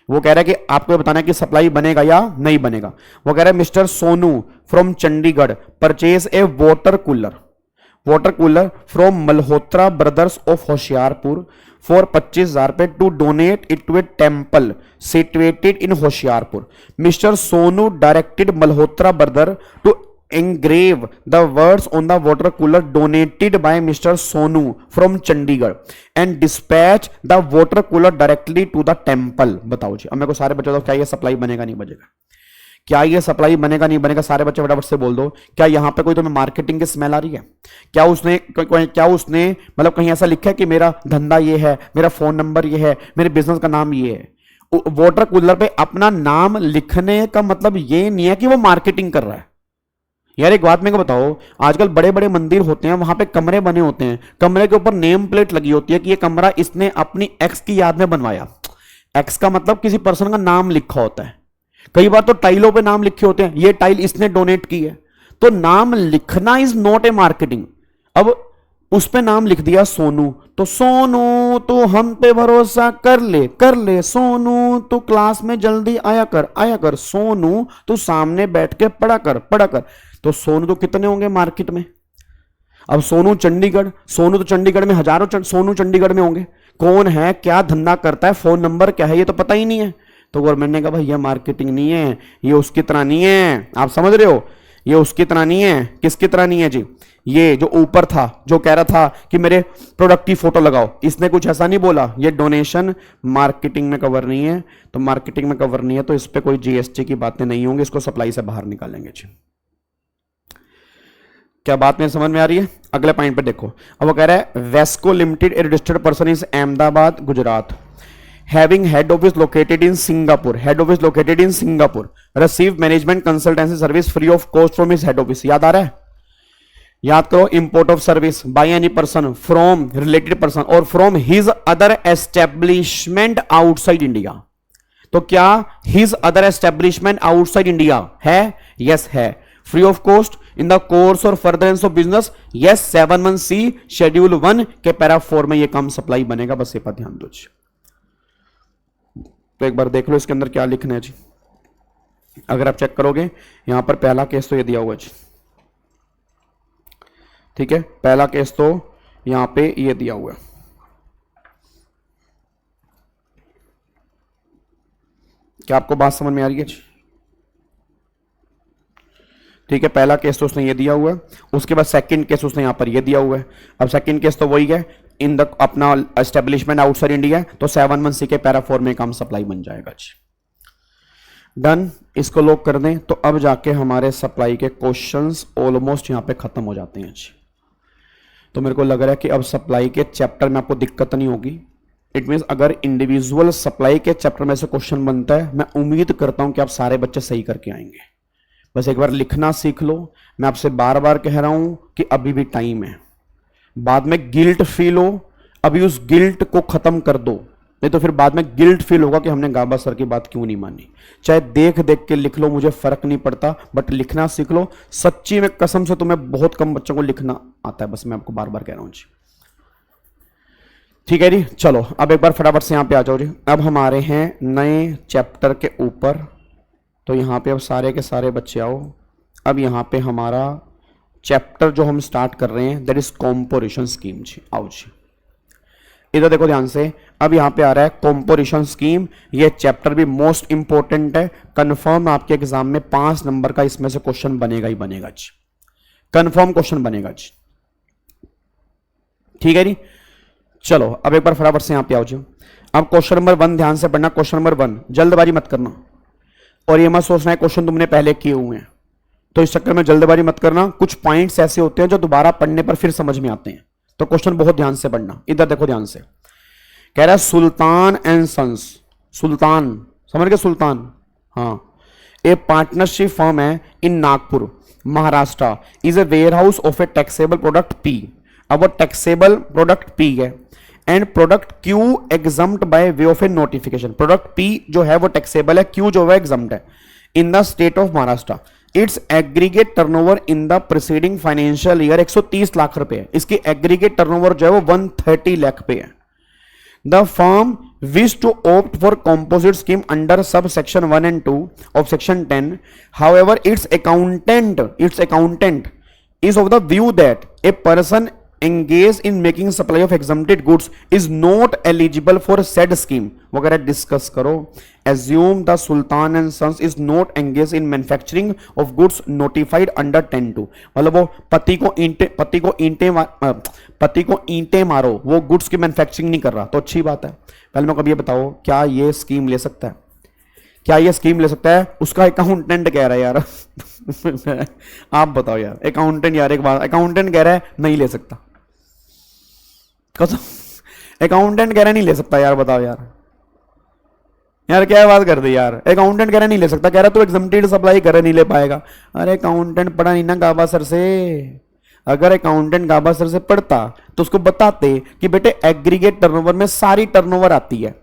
वो कह रहा है कि आपको बताना है कि सप्लाई बनेगा या नहीं बनेगा। वो कह रहा है mister Sonu from Chandigarh purchase a water cooler from Malhotra brothers of Hoshiarpur for 25,000 rupees to donate it to a temple situated in Hoshiarpur. Mister Sonu directed Malhotra brother to engrave the words on the water cooler donated by Mr. Sonu from Chandigarh and dispatch the water cooler directly to the temple। बताओ जी। अब मेरे को सारे बच्चे क्या ये supply बनेगा नहीं बनेगा? क्या ये सप्लाई बनेगा नहीं बनेगा? सारे बच्चे फटाफट से बोल दो। क्या यहां पे कोई तुम्हें मार्केटिंग की स्मेल आ रही है? क्या उसने मतलब कहीं ऐसा लिखा है कि मेरा धंधा ये है, मेरा फोन नंबर ये है, मेरे बिजनेस का नाम ये है? वाटर कूलर पे अपना नाम लिखने का मतलब ये नहीं है कि वो मार्केटिंग कर रहा है। यार एक बात मेरे को बताओ, आजकल बड़े बड़े मंदिर होते हैं, वहां पे कमरे बने होते हैं, कमरे के ऊपर नेम प्लेट लगी होती है कि ये कमरा इसने अपनी एक्स की याद में बनवाया। एक्स का मतलब किसी पर्सन का नाम लिखा होता है। कई बार तो टाइलों पे नाम लिखे होते हैं, ये टाइल इसने डोनेट की है। तो नाम लिखना इज नॉट ए मार्केटिंग। अब उस पे नाम लिख दिया सोनू, तो सोनू तू हम पे भरोसा कर ले सोनू तू क्लास में जल्दी आया कर सोनू तू सामने बैठ के पढ़ा कर। तो सोनू तो कितने होंगे मार्केट में? अब सोनू तो चंडीगढ़ में हजारों सोनू चंडीगढ़ में होंगे। कौन है, क्या धंधा करता है, फोन नंबर क्या है, ये तो पता ही नहीं है। तो गवर्नमेंट ने कहा भाई ये मार्केटिंग नहीं है, ये उसकी तरह नहीं है। आप समझ रहे हो? ये उसकी तरह नहीं है। किसकी तरह नहीं है जी? ये जो ऊपर था, जो कह रहा था कि मेरे प्रोडक्ट की फोटो लगाओ, इसने कुछ ऐसा नहीं बोला। ये डोनेशन मार्केटिंग में कवर नहीं है। तो मार्केटिंग में कवर नहीं है तो इस पे कोई जीएसटी की बातें नहीं होंगी, इसको सप्लाई से बाहर निकालेंगे जी। क्या बात मेरे समझ में आ रही है? अगले पॉइंट पे देखो। अब वो कह रहा है Wesco limited A registered person is Ahmedabad Gujarat having head office located in Singapore, receive management consultancy service free of cost from his head office. याद आ रहा है? याद करो, import of service by any person from related person or from his other establishment outside India. तो क्या his other establishment outside India है? Yes है. Free of cost in the course or furtherance of business? Yes. 7(1)(c) schedule 1 के para 4 में ये काम supply बनेगा, बस ये पर ध्यान दो जी. तो एक बार देख लो इसके अंदर क्या लिखना है जी. अगर आप चेक करोगे यहां पर पहला केस तो ये दिया हुआ जी, ठीक है. पहला केस तो यहां पे ये दिया हुआ है. क्या आपको बात समझ में आ रही है जी? ठीक है. पहला केस तो उसने ये दिया हुआ है, उसके बाद सेकंड केस उसने यहां पर ये दिया हुआ है. अब सेकंड केस तो वही है, इन द अपना एस्टेब्लिशमेंट आउटसाइड इंडिया, तो 7(1)(c) के पैरा 4 में काम सप्लाई बन जाएगा जी. डन. इसको लॉक कर दें तो अब जाके हमारे सप्लाई के क्वेश्चंस ऑलमोस्ट यहां पे खत्म हो जाते हैं जी. तो मेरे को लग रहा है कि अब सप्लाई के चैप्टर में आपको दिक्कत नहीं होगी. इट मींस अगर इंडिविजुअल सप्लाई के चैप्टर में से क्वेश्चन बनता है, मैं उम्मीद करता हूं कि आप सारे बच्चे सही करके आएंगे. बस एक बार लिखना सीख लो. मैं आपसे बार बार कह रहा हूं कि अभी भी टाइम है. बाद में गिल्ट फील हो, अभी उस गिल्ट को खत्म कर दो, नहीं तो फिर बाद में गिल्ट फील होगा कि हमने गाबा सर की बात क्यों नहीं मानी. चाहे देख देख के लिख लो, मुझे फर्क नहीं पड़ता, बट लिखना सीख लो. सच्ची में कसम से तुम्हें बहुत कम बच्चों को लिखना आता है, बस मैं आपको बार बार कह रहा हूं जी. ठीक है जी. चलो अब एक बार फटाफट से यहां पे आ जाओ जी. अब हमारे हैं नए चैप्टर के ऊपर, तो यहां पे अब सारे के सारे बच्चे आओ. अब यहां पे हमारा चैप्टर जो हम स्टार्ट कर रहे हैं दैट इज कॉम्पोजिशन स्कीम जी. आओ जी, इधर देखो ध्यान से. अब यहां पे आ रहा है कॉम्पोजिशन स्कीम. ये चैप्टर भी मोस्ट इंपॉर्टेंट है. कंफर्म आपके एग्जाम में 5 नंबर का इसमें से क्वेश्चन बनेगा ही बनेगा जी. कंफर्म क्वेश्चन बनेगा जी. ठीक है जी. चलो अब एक बार फटाफट से यहां पे आओ जी. अब क्वेश्चन नंबर 1 ध्यान से पढ़ना. क्वेश्चन नंबर 1, जल्दबाजी मत करना और ये मत सोचना है क्वेश्चन तुमने पहले किए हुए हैं, तो इस चक्कर में जल्दबाजी मत करना. कुछ पॉइंट्स ऐसे होते हैं जो दोबारा पढ़ने पर फिर समझ में आते हैं, तो क्वेश्चन बहुत ध्यान से पढ़ना. इधर देखो ध्यान से. कह रहा है सुल्तान एंड सन्स. सुल्तान समझ गए? सुल्तान, हाँ, ए पार्टनरशिप फर्म है in Nagpur Maharashtra, is a warehouse of a taxable product P. अब वो टैक्सेबल प्रोडक्ट पी है and product Q exempt by way of a notification. Product P जो है वो टैक्सेबल है, क्यू जो है एग्जम्प्ट है. In the state of Maharashtra it's aggregate turnover in the preceding financial year 130 lakh रुपए है. इसकी एग्रीगेट टर्नओवर जो है वो 130 लाख पे है. The firm wish to opt for composite scheme under subsection 1 and 2 of section 10. However, its accountant is of the view that a person engaged in making supply of exempted goods is not eligible for said scheme. वगैरह discuss करो. Assume the Sultan and Sons is not engaged in manufacturing of goods notified under 10(2). मतलब वो पति को ईंटें मारो, वो goods की मैन्युफैक्चरिंग नहीं कर रहा, तो अच्छी बात है. पहले मैं कभी ये बताओ, क्या ये स्कीम ले सकता है? क्या ये स्कीम ले सकता है? उसका अकाउंटेंट कह रहा है यार. आप बताओ यार. अकाउंटेंट यार, एक बात, अकाउंटेंट कह रहा है नहीं ले सकता. अकाउंटेंट कह रहा है नहीं ले सकता यार. बताओ यार, यार क्या बात कर दी यार. अकाउंटेंट कह रहा है नहीं ले सकता, कह रहा तू एग्जम्प्टेड सप्लाई कर नहीं ले पाएगा. अरे अकाउंटेंट पढ़ा नहीं ना गाबा सर से. अगर अकाउंटेंट गाबा सर से पढ़ता तो उसको बताते कि बेटे एग्रीगेट टर्नओवर में सारी टर्नओवर आती है,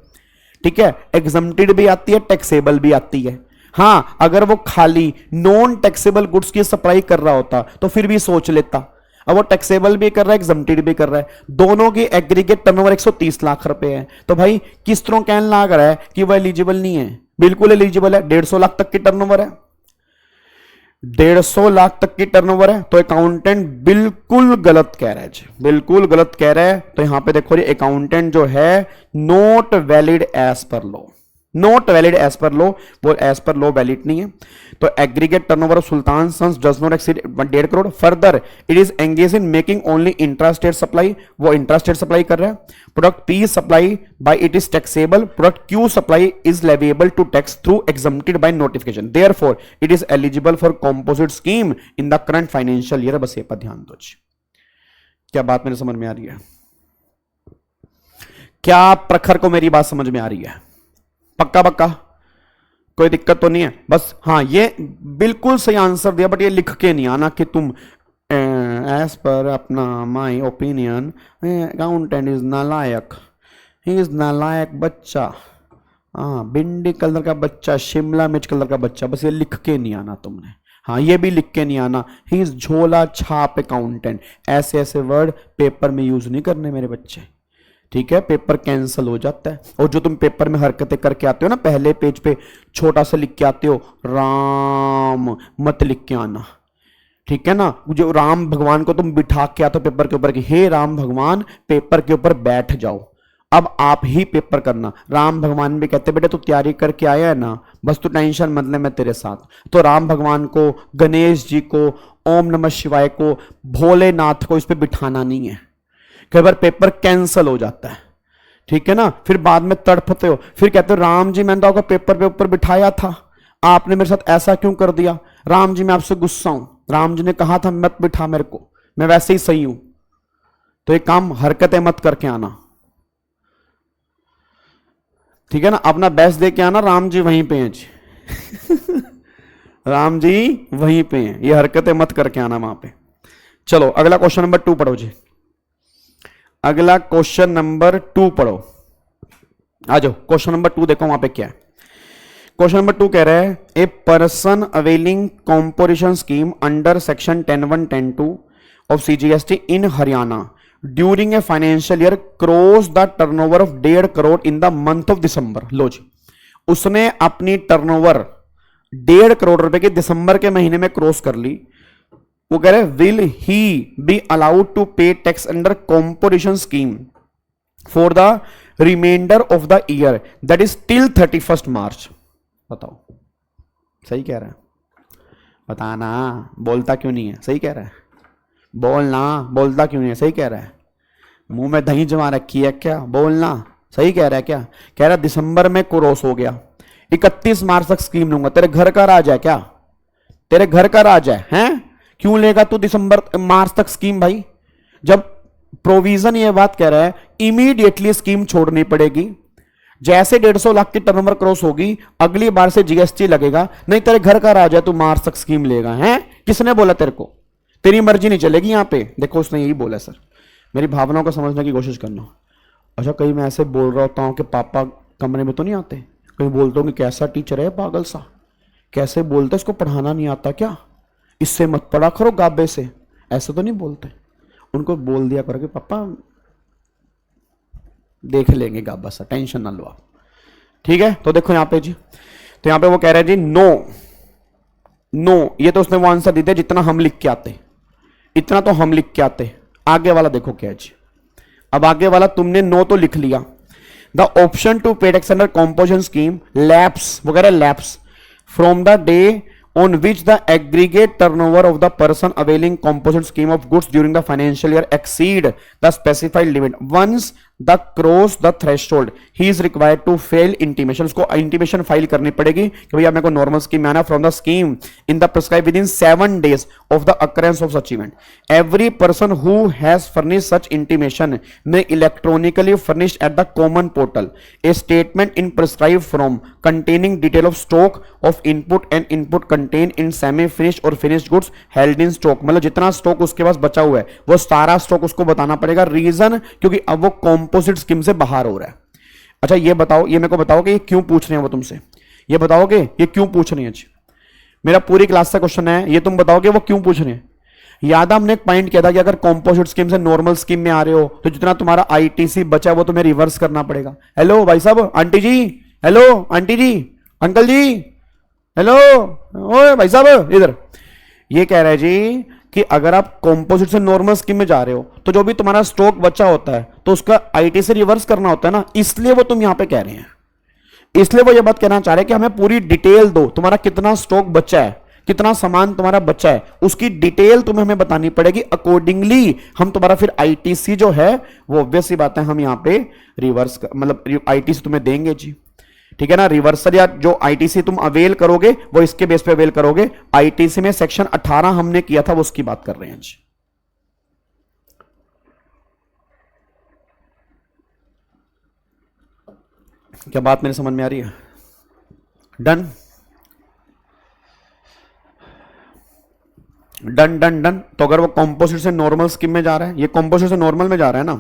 ठीक है, एग्जम्प्टेड भी आती है, टैक्सेबल भी आती है. हाँ, अगर वो खाली नॉन टैक्सेबल गुड्स की सप्लाई कर रहा होता तो फिर भी सोच लेता. अब वो टैक्सेबल भी कर रहा है, एग्जम्प्टेड भी कर रहा है, दोनों की एग्रीगेट टर्नओवर 130 लाख रुपए है. तो भाई किस तरह कहने लग रहा है कि वो एलिजिबल नहीं है? बिल्कुल एलिजिबल है. 150 लाख तक की टर्नओवर है, 150 लाख तक की टर्नओवर है. तो अकाउंटेंट बिल्कुल गलत कह रहा है जी, बिल्कुल गलत कह रहा है. तो यहां पे देखो ये अकाउंटेंट जो है not valid as per law, not valid as per law, वो एज पर लॉ वैलिड नहीं है. तो aggregate turnover of Sultan sons does not exceed 1.5 crore. Further it is engage in making only intrastate supply, वो intrastate supply कर रहा है. Product P supply by it is taxable. Product Q supply is leviable to tax through exempted by notification. Therefore it is eligible for composite scheme in the current financial year. बस ये पर ध्यान दो. क्या बात मेरे समझ में आ रही है? क्या प्रखर को मेरी बात समझ में आ रही है? पक्का पक्का, कोई दिक्कत तो नहीं है? बस हाँ, ये बिल्कुल सही आंसर दिया, बट ये लिख के नहीं आना कि तुम एज पर अपना माई ओपिनियन अकाउंटेंट इज नालायक, ही इज नालायक बच्चा, हाँ भिंडी कलर का बच्चा, शिमला मिर्च कलर का बच्चा, बस ये लिख के नहीं आना तुमने। हाँ, ये भी लिख के नहीं आना, ही इज झोला छाप अकाउंटेंट, ऐसे ऐसे वर्ड पेपर में यूज नहीं करने मेरे बच्चे, ठीक है? पेपर कैंसिल हो जाता है। और जो तुम पेपर में हरकतें करके आते हो ना, पहले पेज पे छोटा सा लिख के आते हो राम, मत लिख के आना, ठीक है ना? जो राम भगवान को तुम बिठा के आते हो पेपर के ऊपर कि हे राम भगवान पेपर के ऊपर बैठ जाओ, अब आप ही पेपर करना। राम भगवान भी कहते बेटे तू तैयारी करके आया है ना, बस तू टेंशन मत ले, मैं तेरे साथ। तो राम भगवान को, गणेश जी को, ओम नमः शिवाय को, भोलेनाथ को इस पे बिठाना नहीं है, कई बार पेपर कैंसिल हो जाता है, ठीक है ना? फिर बाद में तड़पते हो, फिर कहते हो राम जी मैंने तो आपको पेपर पे ऊपर बिठाया था, आपने मेरे साथ ऐसा क्यों कर दिया? राम जी मैं आपसे गुस्सा हूं, राम जी ने कहा था मत बिठा मेरे को, मैं वैसे ही सही हूं। तो एक काम, हरकतें मत करके आना, ठीक है ना? अपना बेस्ट दे के आना, राम जी वहीं पे हैं जी राम जी वहीं पे हैं, ये हरकतें मत करके आना वहां पे। चलो अगला क्वेश्चन नंबर 2 पढ़ो जी, अगला क्वेश्चन नंबर 2 पढ़ो, आ जाओ। क्वेश्चन नंबर 2 देखो वहां पे क्या है। क्वेश्चन नंबर 2 कह रहा है a person availing composition scheme under section 10(1)(10)(2) of CGST in Haryana during a financial year cross the turnover of 1.5 crore in the month of December. लो जी, उसने अपनी टर्नओवर 1.5 करोड़ रुपए के दिसंबर के महीने में क्रॉस कर ली। वो कह रहे will he be allowed to pay tax under composition scheme for the remainder of the year that is till 31 March. बताओ, सही कह रहा है? बताना, बोलता क्यों नहीं है? सही कह रहा है? बोलना, बोलता क्यों नहीं है? सही कह रहा है? मुंह में दही जमा रखी है क्या? बोलना, सही कह रहा है क्या? कह रहा दिसंबर में क्रॉस हो गया, 31 मार्च तक स्कीम लूंगा। तेरे घर का राज है क्या? तेरे घर का राज है, हैं? क्यों लेगा तू दिसंबर मार्च तक स्कीम भाई? जब प्रोविजन ये बात कह रहा है इमीडिएटली स्कीम छोड़नी पड़ेगी, जैसे 150 लाख की टर्नओवर क्रॉस होगी अगली बार से जीएसटी लगेगा। नहीं तेरे घर का राज है, तू मार्च तक स्कीम लेगा, हैं? किसने बोला तेरे को? तेरी मर्जी नहीं चलेगी यहां पे। देखो उसने यही बोला सर, मेरी भावनाओं को समझने की कोशिश करना। अच्छा, कहीं मैं ऐसे बोल रहा होता हूं कि पापा कमरे में तो नहीं आते, कहीं बोलता हूं कि कैसा टीचर है पागल सा, कैसे बोलते, इसको पढ़ाना नहीं आता क्या, इससे मत पढ़ा करो गाबे से, ऐसे तो नहीं बोलते। उनको बोल दिया करो कि पापा देख लेंगे गाबा सा, टेंशन ना लो आप, ठीक है? तो देखो यहां पे जी, तो यहां पे वो कह रहे हैं जी नो नो, ये तो उसने वो आंसर देते जितना हम लिख के आते, इतना तो हम लिख के आते। आगे वाला देखो क्या है जी, अब आगे वाला तुमने नो तो लिख लिया। The option to pay tax under composition scheme lapse, वो कह रहे lapse from the day on which the aggregate turnover of the person availing composite scheme of goods during the financial year exceed the specified limit. Once the cross the threshold, he is required to fail intimation. उसको intimation file करनी पड़ेगी कि भैया मेरे को normal scheme में आना from the scheme in the prescribed within 7 days of the occurrence of such event. Every person who has furnished such intimation may electronically furnish at the common portal a statement in prescribed form containing detail of stock of input and input contained in semi finished or finished goods held in stock. मतलब जितना stock उसके पास बचा हुआ है वो सारा stock उसको बताना पड़ेगा। रीजन, क्योंकि अब वो कॉम्पोजिट स्कीम से बाहर हो रहा है। अच्छा ये बताओ, ये मेरे को बताओ कि ये क्यों पूछ रहे हैं वो तुमसे, ये बताओगे ये क्यों पूछ रही है जी? मेरा पूरी क्लास का क्वेश्चन है, ये तुम बताओगे वो क्यों पूछ रहे हैं। याद हमने एक पॉइंट किया था कि अगर कॉम्पोजिट स्कीम से नॉर्मल स्कीम में आ रहे हो तो जितना तुम्हारा आईटीसी बचा है वो तुम्हें रिवर्स करना पड़ेगा। हेलो भाई साहब, आंटी जी, हेलो आंटी जी, अंकल जी, हेलो, ओए भाई साहब इधर। ये कह रहा है जी कि अगर आप कॉम्पोजिट से नॉर्मल स्कीम में जा रहे हो तो जो भी तुम्हारा स्टॉक बचा होता है तो उसका आईटी से रिवर्स करना होता है ना, इसलिए वो तुम यहां पे कह रहे हैं। इसलिए वो ये बात कहना चाह रहे हैं कि हमें पूरी डिटेल दो, तुम्हारा कितना स्टॉक बचा है, कितना सामान तुम्हारा बचा है, उसकी डिटेल तुम्हें हमें बतानी पड़ेगी। अकॉर्डिंगली हम तुम्हारा फिर आईटीसी जो है वो ऑब्वियस ही बात है हम यहां पे रिवर्स मतलब आईटीसी तुम्हें देंगे जी, ठीक है ना। रिवर्सल या जो आईटीसी तुम अवेल करोगे वो इसके बेस पे अवेल करोगे। आईटीसी में सेक्शन 18 हमने किया था वो उसकी बात कर रहे हैं जी। क्या बात मेरे समझ में आ रही है? Done done done done. तो अगर वो कॉम्पोजिट से नॉर्मल स्कीम में जा रहा है, ये कॉम्पोजिट से नॉर्मल में जा रहा है ना,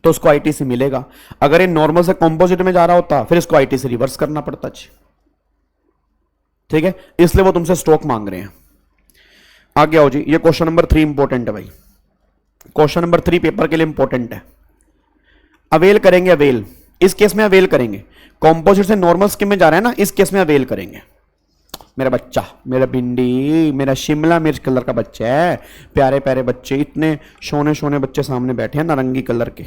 तो उसको आईटीसी मिलेगा। अगर ये नॉर्मल से कॉम्पोजिट में जा रहा होता फिर इसको आईटीसी रिवर्स करना पड़ता जी। ठीक है, इसलिए वो तुमसे स्टॉक मांग रहे हैं। आगे आओ जी, ये क्वेश्चन नंबर 3 इंपॉर्टेंट है भाई। क्वेश्चन नंबर 3 पेपर के लिए इंपॉर्टेंट है। अवेल करेंगे, अवेल इस केस में अवेल करेंगे। कॉम्पोजिट से नॉर्मल स्कीम में जा रहा है ना, इस केस में अवेल करेंगे। मेरा बच्चा, मेरा भिंडी, मेरा शिमला मिर्च कलर का बच्चा है। प्यारे प्यारे बच्चे, इतने सोने सोने बच्चे सामने बैठे हैं नारंगी कलर के।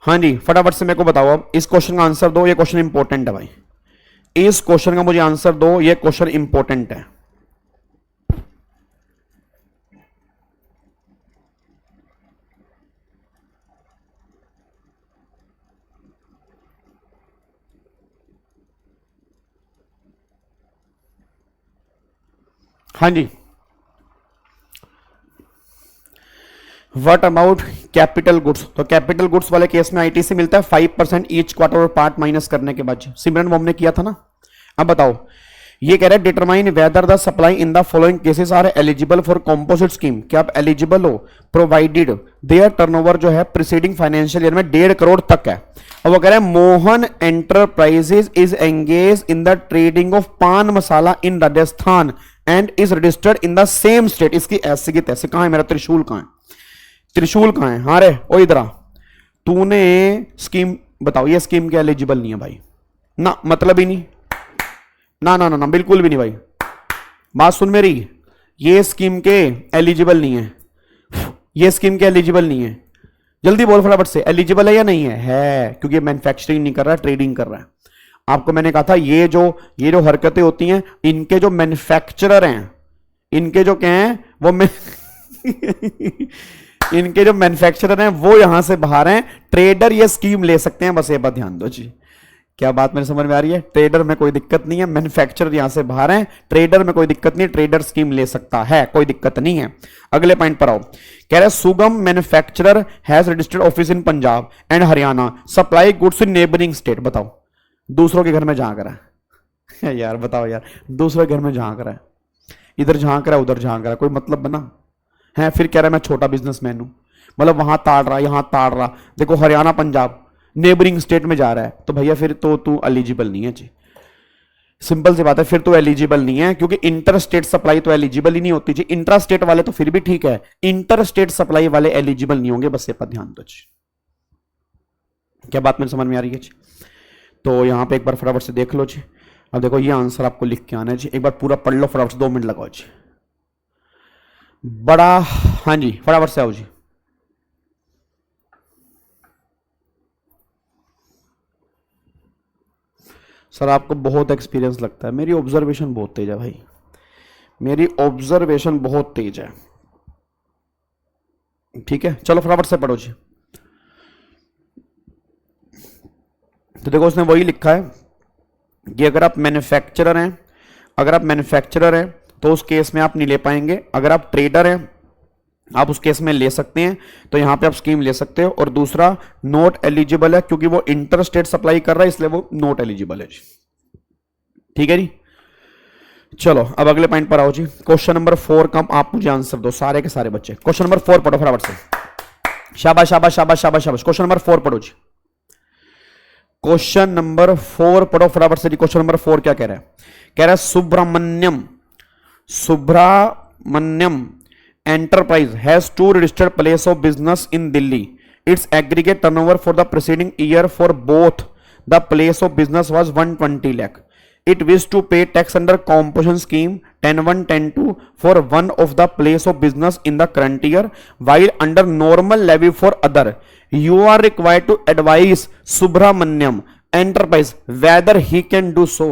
हाँ जी, फटाफट से मेरे को बताओ अब इस क्वेश्चन का आंसर दो। ये क्वेश्चन इंपॉर्टेंट है भाई, इस क्वेश्चन का मुझे आंसर दो, ये क्वेश्चन इंपॉर्टेंट है। हाँ जी, व्हाट अबाउट कैपिटल गुड्स? तो कैपिटल गुड्स वाले केस में आईटीसी मिलता है 5% ईच क्वार्टर और पार्ट माइनस करने के बाद। सिमरन वो हमने किया था ना। अब बताओ, ये कह रहा है determine whether the supply in the following cases are eligible for composite scheme. क्या आप एलिजिबल हो प्रोवाइडेड देयर टर्नओवर जो है प्रीसीडिंग फाइनेंशियल ईयर में 1.5 करोड़ तक है। अब वो कह रहा है Mohan enterprises is engage in the trading of pan masala in Rajasthan and is registered in the same state. इसकी ऐसे की तैसे, कहां है मेरा त्रिशूल, कहां है त्रिशूल, कहां है? हाँ रे ओ इधर आ। तूने स्कीम बताओ, ये स्कीम के एलिजिबल नहीं है भाई ना, मतलब ही नहीं ना ना ना ना, बिल्कुल भी नहीं भाई। बात सुन मेरी, ये स्कीम के एलिजिबल नहीं है, ये स्कीम के एलिजिबल नहीं है। जल्दी बोल फटाफट से, एलिजिबल है या नहीं है? है, क्योंकि मैन्युफैक्चरिंग नहीं कर रहा है, ट्रेडिंग कर रहा है। आपको मैंने कहा था ये जो हरकतें होती हैं, इनके जो मैन्युफैक्चरर हैं, इनके जो क्या हैं वो इनके जो मैन्युफैक्चरर हैं वो यहां से बाहर हैं। ट्रेडर ये स्कीम ले सकते हैं, बस ये बात ध्यान दो जी। क्या बात मेरे समझ में आ रही है? ट्रेडर में कोई दिक्कत नहीं है, मैन्युफैक्चरर यहां से बाहर हैं, ट्रेडर में कोई दिक्कत नहीं, ट्रेडर स्कीम ले सकता है, कोई दिक्कत नहीं है। अगले पॉइंट पर आओ। कह रहा है सुगम manufacturer has registered office in Punjab and Haryana, supply goods in neighbouring state. बताओ, दूसरों के घर में झांक रहा है यार, बताओ यार, दूसरे घर में झांक रहा है, इधर झांक रहा है उधर झांक रहा है, कोई मतलब बना है? फिर कह रहा है मैं छोटा बिजनेसमैन हूं, मतलब वहां ताड़ रहा, यहां ताड़ रहा। देखो हरियाणा पंजाब नेबरिंग स्टेट में जा रहा है, तो भैया फिर तो तू एलिजिबल नहीं है जी। सिंपल सी बात है, फिर तो एलिजिबल नहीं है, क्योंकि इंटर स्टेट सप्लाई तो एलिजिबल ही नहीं होती जी। इंट्रा स्टेट वाले तो फिर भी ठीक है, इंटर स्टेट सप्लाई वाले एलिजिबल नहीं होंगे, बस ये पर ध्यान दो जी। क्या बात मेरे समझ में आ रही है जी? तो यहां पे एक बार फटाफट से देख लो जी। अब देखो ये आंसर आपको लिख के आना है जी, एक बार पूरा पढ़ लो फटाफट से, 2 मिनट लगाओ जी। बड़ा, हाँ जी फटाफट से आओ जी। सर आपको बहुत एक्सपीरियंस लगता है, मेरी ऑब्जर्वेशन बहुत तेज है भाई, मेरी ऑब्जर्वेशन बहुत तेज है। ठीक है, चलो फटाफट से पढ़ो जी। तो देखो उसने वही लिखा है कि अगर आप मैन्युफैक्चरर हैं, अगर आप मैन्युफैक्चरर हैं तो उस केस में आप नहीं ले पाएंगे। अगर आप ट्रेडर हैं आप उस केस में ले सकते हैं, तो यहां पे आप स्कीम ले सकते हो। और दूसरा नॉट एलिजिबल है, क्योंकि वो इंटर स्टेट सप्लाई कर रहा है, इसलिए वो नॉट एलिजिबल है जी। ठीक है जी, चलो अब अगले पॉइंट पर आओ जी। क्वेश्चन नंबर 4 का आप मुझे आंसर दो, सारे के सारे बच्चे। क्वेश्चन नंबर 4 पढ़ो फटाफट से, शाबाश शाबाश शाबाश शाबाश शाबाश। क्वेश्चन नंबर 4 पढ़ो जी, क्वेश्चन नंबर 4 पढ़ो फटाफट से जी। क्वेश्चन नंबर 4 क्या कह रहा है? कह रहा है Subramaniam enterprise has 2 registered place of business in Delhi. Its aggregate turnover for the preceding year for both the place of business was 120 lakh. It wished to pay tax under composition scheme 10(1) 10(2) for one of the place of business in the current year, while under normal levy for other. You are required to advise Subramaniam Enterprise whether he can do so.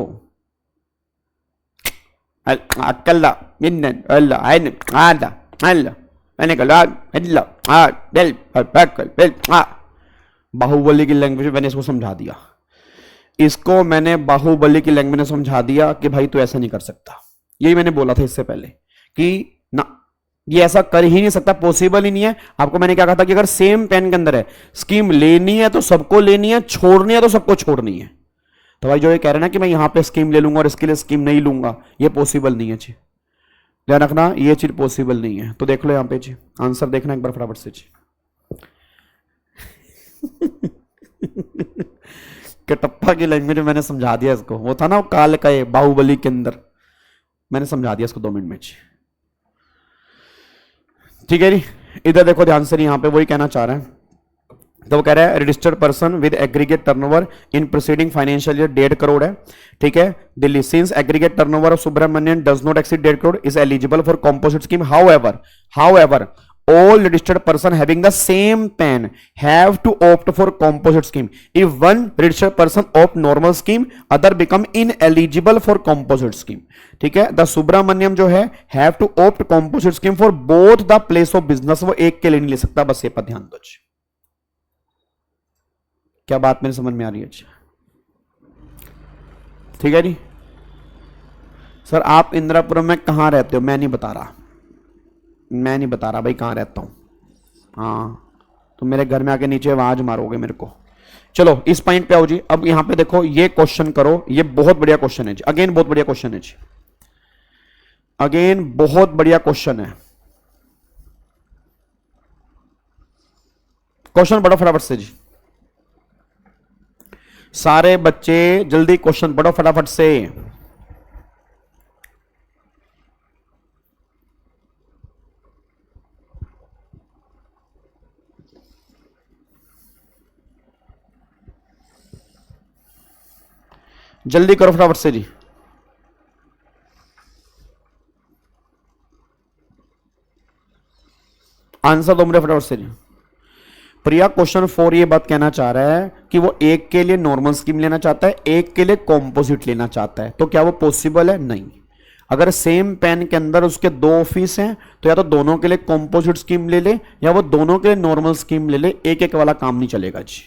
Baahubali की language मैंने इसको समझा दिया, इसको मैंने बाहुबली की language में समझा दिया कि भाई तू ऐसा नहीं कर सकता। यही मैंने बोला था इससे पहले कि ना ये ऐसा कर ही नहीं सकता, पॉसिबल ही नहीं है। आपको मैंने क्या कहा था कि अगर सेम पेन के अंदर है, स्कीम लेनी है तो सबको लेनी है, छोड़नी है तो सबको छोड़नी है। तो भाई जो ये कह रहे हैं ना कि मैं यहां पे स्कीम ले लूंगा और इसके लिए स्कीम नहीं लूंगा, ये पॉसिबल नहीं है जी, ध्यान रखना, ये चीज पॉसिबल नहीं है। तो देख लो यहां पे जी, आंसर देखना एक बार फटाफट से जी। कटप्पा की लैंग्वेज में मैंने समझा दिया इसको, वो था ना वो काल का बाहुबली के अंदर, मैंने समझा दिया इसको 2 मिनट में जी। ठीक है जी, इधर देखो ध्यान से, यहां पे वही कहना चाह रहे हैं। तो वो कह रहा है registered person with aggregate turnover in preceding financial year 1.5 crore है, ठीक है, Delhi. Since aggregate turnover of Subramanian does not exceed 1.5 crore is eligible for composite scheme. However all registered person having the same PAN have to opt for composite scheme. If one registered person opt normal scheme, other become ineligible for composite scheme. ठीक है, the Subramaniam जो है have to opt composite scheme for both the place of business. वो एक के लिए नहीं ले सकता, बस ये पर ध्यान दो। क्या बात मेरी समझ में आ रही है? ठीक है जी। सर आप इंदिरापुरम में कहां रहते हो? मैं नहीं बता रहा भाई कहां रहता हूं। हाँ तो मेरे घर में आके नीचे आवाज मारोगे मेरे को। चलो इस पॉइंट पे आओ जी। अब यहां पे देखो, ये क्वेश्चन करो, ये बहुत बढ़िया क्वेश्चन है जी, अगेन बहुत बढ़िया क्वेश्चन है जी, अगेन बहुत बढ़िया क्वेश्चन है। क्वेश्चन पढ़ो फटाफट से जी, सारे बच्चे जल्दी क्वेश्चन पढ़ो फटाफट से। जल्दी करो फटाफट से जी। आंसर दो मुझे फटाफट से जी। प्रिया क्वेश्चन 4 ये बात कहना चाह रहा है कि वो एक के लिए नॉर्मल स्कीम लेना चाहता है, एक के लिए कॉम्पोजिट लेना चाहता है, तो क्या वो पॉसिबल है? नहीं। अगर सेम पेन के अंदर उसके 2 ऑफिस हैं तो या तो दोनों के लिए कॉम्पोजिट स्कीम ले ले या वो दोनों के लिए नॉर्मल स्कीम ले ले, एक एक वाला काम नहीं चलेगा जी।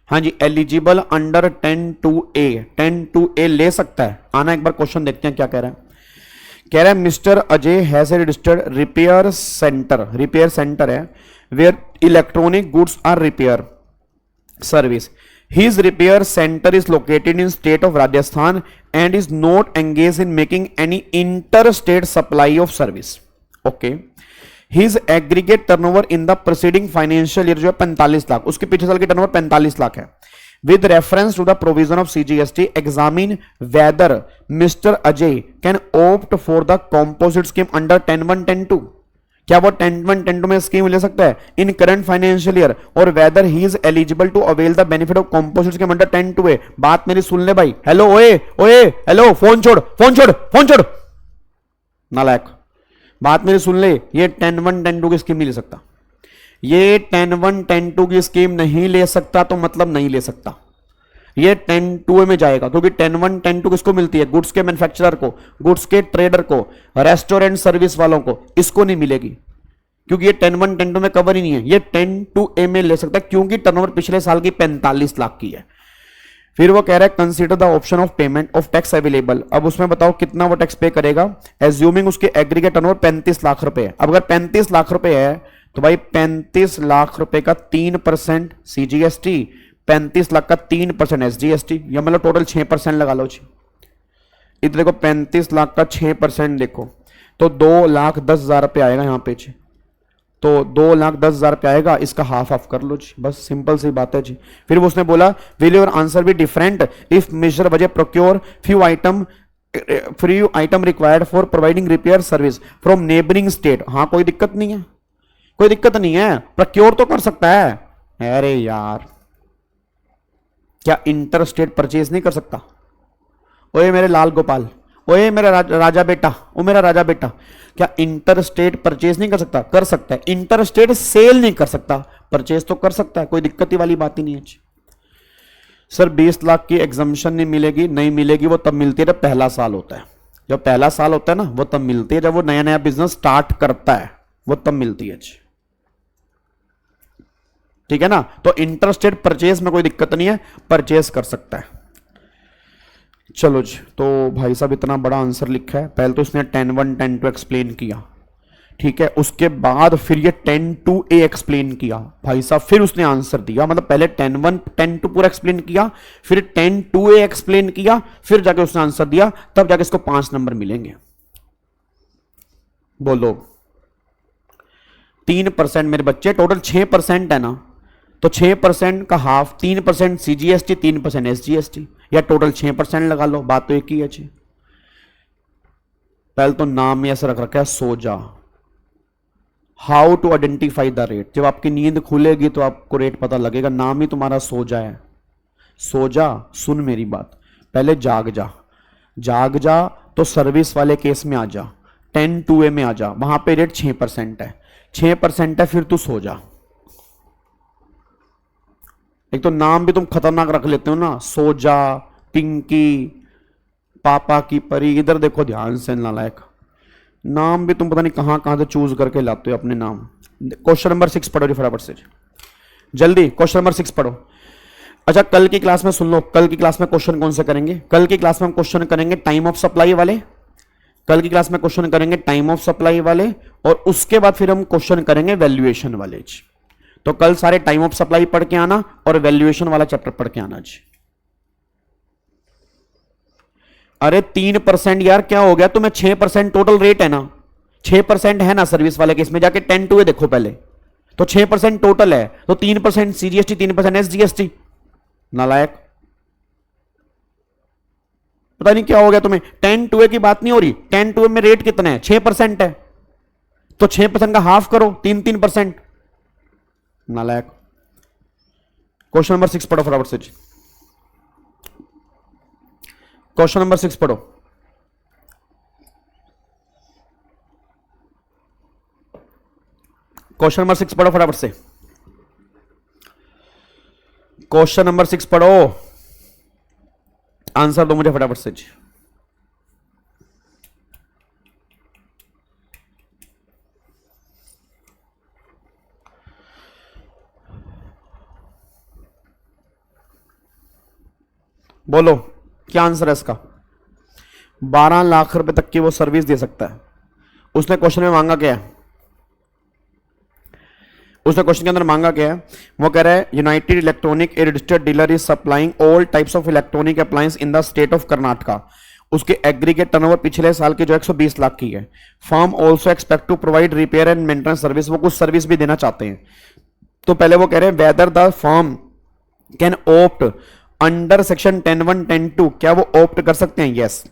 हाँ जी, एलिजिबल अंडर 10(2)(a) ले सकता है। आना एक बार क्वेश्चन देखते हैं क्या कह रहा है। कह रहा है mister Ajay has a registered repair centre है where electronic goods are repair service. His repair center is located in state of Rajasthan and is not engaged in making any interstate supply of service. Okay. His aggregate turnover in the preceding financial year जो है 45 लाख, उसके पिछले साल की turnover 45 lakh है। With reference to the provision of CGST, examine whether Mr. Ajay can opt for the composite scheme under 10(1), 10(2). क्या वो 10(1), 10(2) में स्कीम ले सकता है इन करंट फाइनेंशियल ईयर, और whether he is eligible to avail the benefit of composite scheme under 10(2)(a)। बात मेरी सुन ले भाई। हेलो ओए ओए हेलो, फोन छोड़ नालायक, बात मेरी सुन ले। ये 10(1), 10(2) की स्कीम नहीं ले सकता, ये 10(1), 10(2) की स्कीम नहीं ले सकता, तो मतलब नहीं ले सकता। ये 10(2) में जाएगा क्योंकि 10(1), 10(2) किसको मिलती है? गुड्स के मैन्युफैक्चरर को, गुड्स के ट्रेडर को, रेस्टोरेंट सर्विस वालों को, इसको नहीं मिलेगी क्योंकि ये 10(1), 10(2) में कवर ही नहीं है। ये 10(2)(a) में ले सकता है क्योंकि टर्नओवर पिछले साल की 45 लाख की है। फिर वो कह रहा है consider the option of payment of tax available. अब उसमें बताओ कितना वो टैक्स पे करेगा, एज्यूमिंग उसके एग्रीगेट टर्नओवर 35 लाख रुपए है। अब अगर 35 लाख रुपए है तो भाई 35 लाख रुपए का 3% CGST, 35 लाख का 3% SGST, या मतलब टोटल 6% लगा लो जी। इधर देखो 35 लाख का 6% देखो तो 2,10,000 रुपये आएगा यहाँ पे जी। तो 2,10,000 रुपये आएगा, इसका हाफ ऑफ कर लो जी, बस सिंपल सी बात है जी। फिर उसने बोला will your answer be different if mister Ajay procure few item required for providing repair service from neighbouring state. हाँ कोई दिक्कत नहीं है, कोई दिक्कत नहीं है, प्रोक्योर तो कर सकता है। अरे यार क्या इंटर स्टेट परचेज नहीं कर सकता? ओए मेरे लाल गोपाल, ओए मेरा राजा बेटा, ओ मेरा राजा बेटा, क्या इंटर स्टेट परचेज नहीं कर सकता? कर सकता है। इंटर स्टेट सेल नहीं कर सकता, परचेज तो कर सकता है, कोई दिक्कत ही वाली बात ही नहीं है। सर 20 लाख की एग्जम्पशन नहीं मिलेगी, नहीं मिलेगी, वो तब मिलती है जब पहला साल होता है। जब पहला साल होता है ना वो तब मिलती है, जब वो नया नया बिजनेस स्टार्ट करता है वो तब मिलती है। ठीक है ना, तो इंटरस्टेट परचेज में कोई दिक्कत नहीं है, परचेज कर सकता है। चलो जी, तो भाई साहब इतना बड़ा आंसर लिखा है। पहले तो इसने 10(1), 10(2) एक्सप्लेन किया, ठीक है, उसके बाद फिर ये 10 to A एक्सप्लेन किया भाई साहब, फिर उसने आंसर दिया, मतलब पहले 10-1 10-2 पूरा एक्सप्लेन किया, फिर 10 to A एक्सप्लेन किया, फिर जाके उसने आंसर दिया, तब जाके इसको 5 नंबर मिलेंगे। बोलो 3% मेरे बच्चे, टोटल 6% है ना, तो 6% का हाफ 3% CGST 3% SGST, या टोटल 6% लगा लो, बात तो एक ही है जी। पहले तो नाम में ऐसा रख रखा है सोजा, how to identify the rate, जब आपकी नींद खुलेगी तो आपको रेट पता लगेगा, नाम ही तुम्हारा सोजा है। सोजा, सुन मेरी बात, पहले जाग जा, जाग जा तो सर्विस वाले केस में आ जा, 10 to A में आ जा, वहां पे रेट 6% है, 6% है, फिर तू सो जा। एक तो नाम भी तुम खतरनाक रख लेते हो ना, सोजा, पिंकी, पापा की परी, इधर देखो ध्यान से नालायक, नाम भी तुम पता नहीं कहां कहां से चूज करके लाते हो अपने नाम। क्वेश्चन नंबर 6 पढ़ो जी फटाफट से, जल्दी क्वेश्चन नंबर 6 पढ़ो। अच्छा कल की क्लास में सुन लो, कल की क्लास में क्वेश्चन कौन से करेंगे, कल की क्लास में हम क्वेश्चन करेंगे टाइम ऑफ सप्लाई वाले, कल की क्लास में क्वेश्चन करेंगे टाइम ऑफ सप्लाई वाले, और उसके बाद फिर हम क्वेश्चन करेंगे वैल्यूएशन वाले जी। तो कल सारे टाइम ऑफ सप्लाई पढ़ के आना और वैल्यूएशन वाला चैप्टर पढ़ के आना जी। अरे 3% यार क्या हो गया तुम्हें, 6% टोटल रेट है ना, 6% है ना सर्विस वाले केस में, जाके 10 to A देखो पहले, तो 6% टोटल है, तो 3% CGST 3% SGST, नालायक पता नहीं क्या हो गया तुम्हें, 10 to A की बात नहीं हो रही, 10 to A में रेट कितना है, 6% है, तो 6% का हाफ करो, 3-3%, नालायक। क्वेश्चन नंबर 6 पढ़ो फटाफट से, क्वेश्चन नंबर 6 पढ़ो। क्वेश्चन नंबर 6 पढ़ो फटाफट से, क्वेश्चन नंबर 6 पढ़ो, आंसर दो मुझे फटाफट से जी। बोलो क्या आंसर है इसका, 12 लाख रुपए तक की वो सर्विस दे सकता है। उसने क्वेश्चन में मांगा क्या है, उसने क्वेश्चन के अंदर मांगा क्या है, वो कह रहा है United electronic A registered dealer is supplying all types of electronic appliance in the state of Karnataka. उसके एग्रीगेट टर्नओवर पिछले साल के जो 120 लाख की है। Firm also expect to provide repair and maintenance service, वो कुछ सर्विस भी देना चाहते हैं। तो पहले वो कह रहे हैं whether the firm can opt under section 10(1) 10(2), क्या वो ऑप्ट कर सकते हैं, यस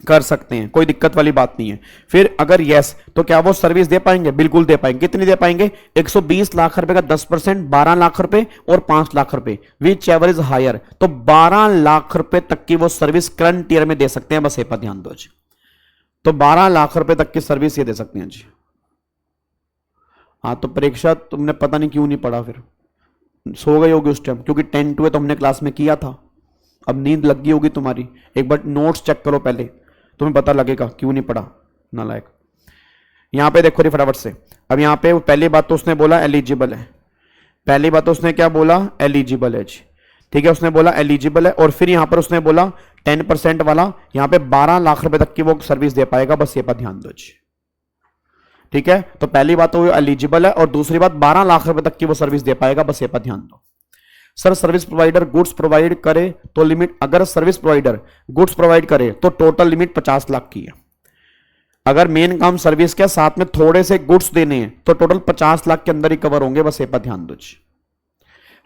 कर सकते हैं, कोई दिक्कत वाली बात नहीं है। फिर अगर यस तो क्या वो सर्विस दे पाएंगे, बिल्कुल दे पाएंगे। कितनी दे पाएंगे, 120 लाख रुपए का 10%, 12 लाख रुपए और 5 लाख रुपए, विच एवर इज हायर। तो 12 लाख रुपए तक की वो सर्विस करंट ईयर में दे सकते हैं, बस ये पर ध्यान दो जी। तो 12 लाख रुपए तक की सर्विस ये दे सकते हैं जी। हाँ तो परीक्षा तुमने पता नहीं क्यों नहीं पढ़ा, फिर सो गई होगी उस टाइम, क्योंकि 10 to A तो हमने क्लास में किया था। अब नींद लग गई होगी तुम्हारी, एक बार नोट्स चेक करो पहले, तुम्हें पता लगेगा क्यों नहीं पढ़ा, नालायक। यहां पे देखो री फटाफट से। अब यहां पे पहली बात तो उसने बोला एलिजिबल है, पहली बात तो उसने क्या बोला, एलिजिबल है जी, ठीक है, उसने बोला एलिजिबल है। और फिर यहां पर उसने बोला 10% वाला, यहां पे 12 लाख रुपए तक की वो सर्विस दे पाएगा, बस ये पर ध्यान दो जी, ठीक है। तो पहली बात तो वो एलिजिबल है, और दूसरी बात 12 लाख रुपए तक की वो सर्विस दे पाएगा, बस ये पर ध्यान दो। Sir service provider goods provide करे तो लिमिट, अगर सर्विस प्रोवाइडर गुड्स प्रोवाइड करे तो टोटल लिमिट 50 लाख की है। अगर मेन काम सर्विस के साथ में थोड़े से गुड्स देने हैं तो टोटल 50 लाख के अंदर ही कवर होंगे, बस ये पर ध्यान दो जी।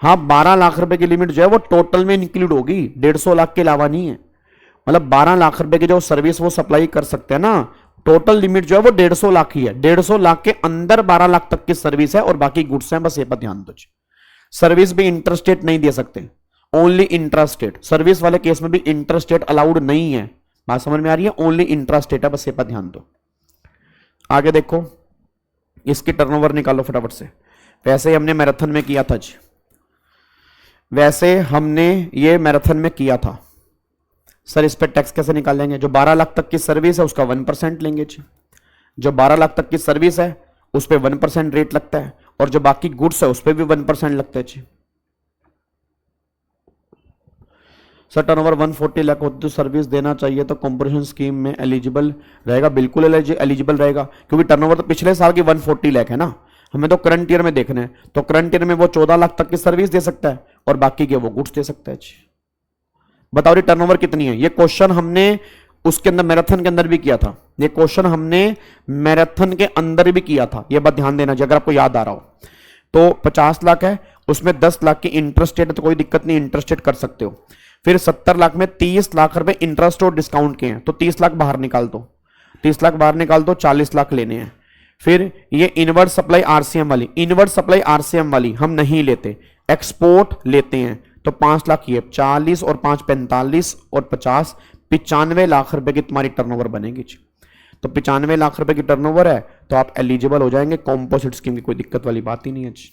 हाँ 12 लाख रुपए की लिमिट जो है वो टोटल में इंक्लूड होगी, 150 लाख के अलावा नहीं है। मतलब 12 लाख रुपए की जो सर्विस वो सप्लाई कर सकते हैं ना, टोटल लिमिट जो है वो 150 लाख ही है। 150 लाख के अंदर 12 लाख तक की सर्विस है और बाकी गुड्स हैं, बस ये पर ध्यान दो जी। सर्विस भी इंटरस्टेट नहीं दे सकते, ओनली इंट्रास्टेट। सर्विस वाले केस में भी इंटरस्टेट अलाउड नहीं है, बात समझ में आ रही है, ओनली इंट्रास्टेट है, बस ये पर ध्यान दो। आगे देखो, इसकी टर्नओवर निकालो फटाफट से। वैसे हमने मैराथन में किया था जी, वैसे हमने ये मैराथन में किया था। सर इस पर टैक्स कैसे निकालेंगे, जो 12 लाख तक की सर्विस है उसका 1% लेंगे जी। जो 12 लाख तक की सर्विस है उस पर 1% रेट लगता है, और जो बाकी गुड्स है उस पर भी 1% लगता है जी। सर टर्नओवर 140 लाख होती तो सर्विस देना चाहिए तो कॉम्पोजिशन स्कीम में एलिजिबल रहेगा? बिल्कुल एलिजिबल रहेगा, क्योंकि टर्नओवर तो पिछले साल की 140 लाख है ना, हमें तो करंट ईयर में देखना है। तो करंट ईयर में वो 14 लाख तक की सर्विस दे सकता है और बाकी के वो गुड्स दे सकता है। बताओ ये टर्नओवर कितनी है? ये क्वेश्चन हमने उसके अंदर मैराथन के अंदर भी किया था, ये क्वेश्चन हमने मैराथन के अंदर भी किया था, ये बात ध्यान देना चाहिए अगर आपको याद आ रहा हो। तो 50 लाख है, उसमें 10 लाख की इंटरेस्ट रेट, तो कोई दिक्कत नहीं, इंटरेस्ट रेट कर सकते हो। फिर 70 लाख में 30 लाख रुपए इंटरेस्ट और डिस्काउंट के हैं, तो 30 लाख बाहर निकाल दो, 30 लाख बाहर निकाल दो, 40 लाख लेने हैं। फिर ये इनवर्स सप्लाई आरसीएम वाली, इनवर्स सप्लाई आरसीएम वाली हम नहीं लेते, एक्सपोर्ट लेते हैं, तो 5 लाख ये 40 और 5 45 और 50 95 लाख रुपए की तुम्हारी टर्नओवर बनेगी। तो 95 लाख रुपए की टर्नओवर है तो आप एलिजिबल हो जाएंगे कॉम्पोजिट स्कीम की, कोई दिक्कत वाली बात ही नहीं है जी।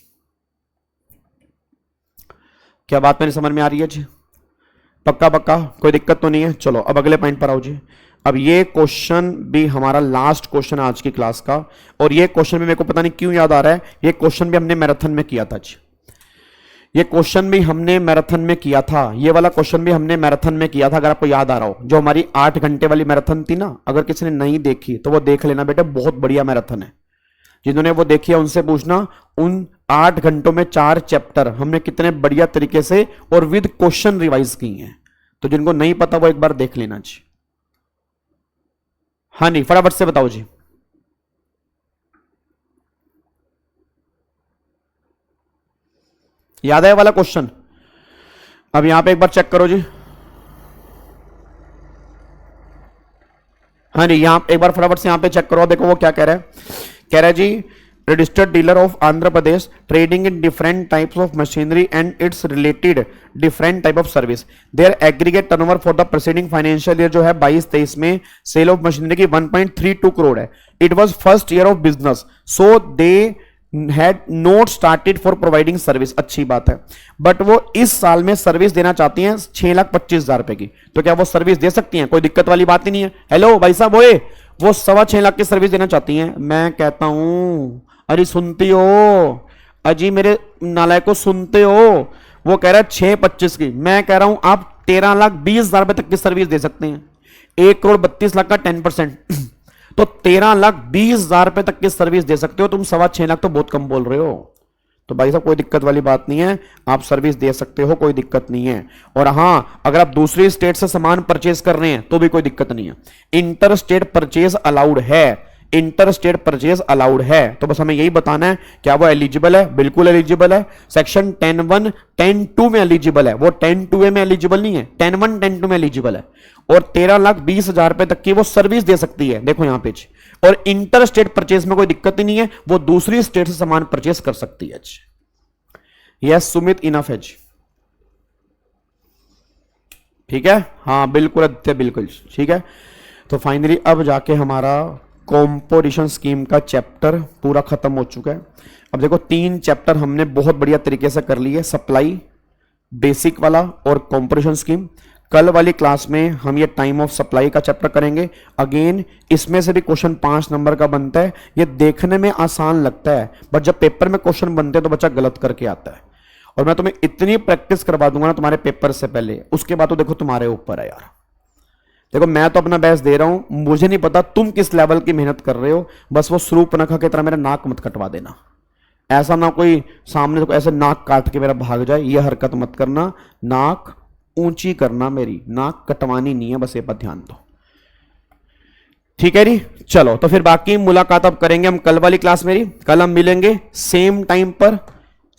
क्या बात मेरी समझ में आ रही है जी? पक्का पक्का, कोई दिक्कत तो नहीं है। चलो अब अगले पॉइंट पर आओ जी। अब ये क्वेश्चन भी हमारा लास्ट क्वेश्चन आज की क्लास का, और ये क्वेश्चन भी मेरे को पता नहीं क्यों याद आ रहा है, ये क्वेश्चन भी हमने मैराथन में किया था जी, ये क्वेश्चन भी हमने मैराथन में किया था, ये वाला क्वेश्चन भी हमने मैराथन में किया था, अगर आपको याद आ रहा हो। जो हमारी 8 घंटे वाली मैराथन थी ना, अगर किसी ने नहीं देखी तो वो देख लेना बेटा, बहुत बढ़िया मैराथन है। जिन्होंने वो देखी है उनसे पूछना, उन 8 घंटों में 4 चैप्टर हमने कितने बढ़िया तरीके से और विद क्वेश्चन रिवाइज किए हैं। तो जिनको नहीं पता वो एक बार देख लेना जी। हाँ नहीं, फटाफट से बताओ जी। याद है वाला क्वेश्चन? अब यहां पे एक बार चेक करो जी। हाँ जी, यहां एक बार फटाफट से यहां पे चेक करो, देखो वो क्या कह रहा है। कह रहा है जी, registered dealer of Andhra Pradesh trading in different types of machinery and its related different type of service. Their aggregate turnover for the preceding financial year जो है 22-23 में sale of machinery की 1.32 करोड़ है. It was first year of business, so they had not started for providing service. अच्छी बात है, but वो इस साल में सर्विस देना चाहती हैं 6,25,000 रुपए की, तो क्या वो सर्विस दे सकती हैं? कोई दिक्कत वाली बात ही नहीं है। हेलो भाई साहब, ओए वो 6.25 लाख की सर्विस देना चाहती हैं। मैं कहता हूं, अरे सुनती हो अजी, मेरे नालायक को सुनते हो? वो कह रहा है 6.25 की, मैं कह रहा हूं आप 13,20,000 रुपए तक की सर्विस दे सकते हैं। 1,32,00,000 का 10%, तो 13,20,000 रुपए तक की सर्विस दे सकते हो तुम। 6.25 लाख तो बहुत कम बोल रहे हो। तो भाई साहब कोई दिक्कत वाली बात नहीं है, आप सर्विस दे सकते हो, कोई दिक्कत नहीं है। और हां, अगर आप दूसरी स्टेट से सामान परचेज कर रहे हैं तो भी कोई दिक्कत नहीं है। इंटर स्टेट परचेज अलाउड है, इंटर स्टेट परचेज अलाउड है। तो बस हमें यही बताना है, क्या वो एलिजिबल है? बिल्कुल एलिजिबल है। सेक्शन 10(1) 10(2) में एलिजिबल है, वो 10(2) में एलिजिबल नहीं है, 10(1) 10(2) में एलिजिबल है। और 13,20,000 रुपए तक की वो सर्विस दे सकती है, देखो यहां पे। और इंटर स्टेट परचेज में कोई दिक्कत ही नहीं है, वो दूसरी स्टेट से सामान परचेज कर सकती है। यस सुमित, इनफ है जी, ठीक है। हाँ बिल्कुल आदित्य, बिल्कुल ठीक है। तो फाइनली अब जाके हमारा कॉम्पोजिशन स्कीम का चैप्टर पूरा खत्म हो चुका है। अब देखो 3 चैप्टर हमने बहुत बढ़िया तरीके से कर लिए, सप्लाई बेसिक वाला और कॉम्पोजिशन स्कीम। कल वाली क्लास में हम ये टाइम ऑफ सप्लाई का चैप्टर करेंगे। अगेन इसमें से भी क्वेश्चन 5 नंबर का बनता है। ये देखने में आसान लगता है, बट जब पेपर में क्वेश्चन बनते हैं तो बच्चा गलत करके आता है। और मैं तुम्हें इतनी प्रैक्टिस करवा दूंगा ना तुम्हारे पेपर से पहले, उसके बाद तो देखो तुम्हारे ऊपर है यार। देखो मैं तो अपना बेस्ट दे रहा हूं, मुझे नहीं पता तुम किस लेवल की मेहनत कर रहे हो। बस वो सूर्पनखा की तरह मेरा नाक मत कटवा देना, ऐसा ना कोई सामने तो ऐसे नाक काट के मेरा भाग जाए, ये हरकत मत करना। नाक ऊंची करना, मेरी नाक कटवानी नहीं है, बस ये पर ध्यान दो, ठीक है जी। चलो तो फिर बाकी मुलाकात अब करेंगे हम कल वाली क्लास मेरी। कल हम मिलेंगे सेम टाइम पर,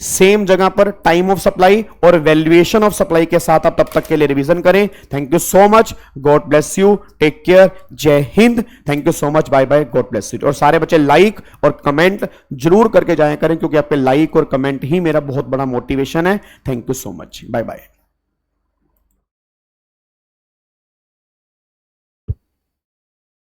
सेम जगह पर, टाइम ऑफ सप्लाई और वैल्यूएशन ऑफ सप्लाई के साथ। आप तब तक के लिए रिवीजन करें। Thank you so much, God bless you, take care, Jai Hind, thank you so much, bye bye, God bless you. और सारे बच्चे लाइक और कमेंट जरूर करके जाया करें, क्योंकि आपके लाइक और कमेंट ही मेरा बहुत बड़ा मोटिवेशन है। Thank you so much, bye bye.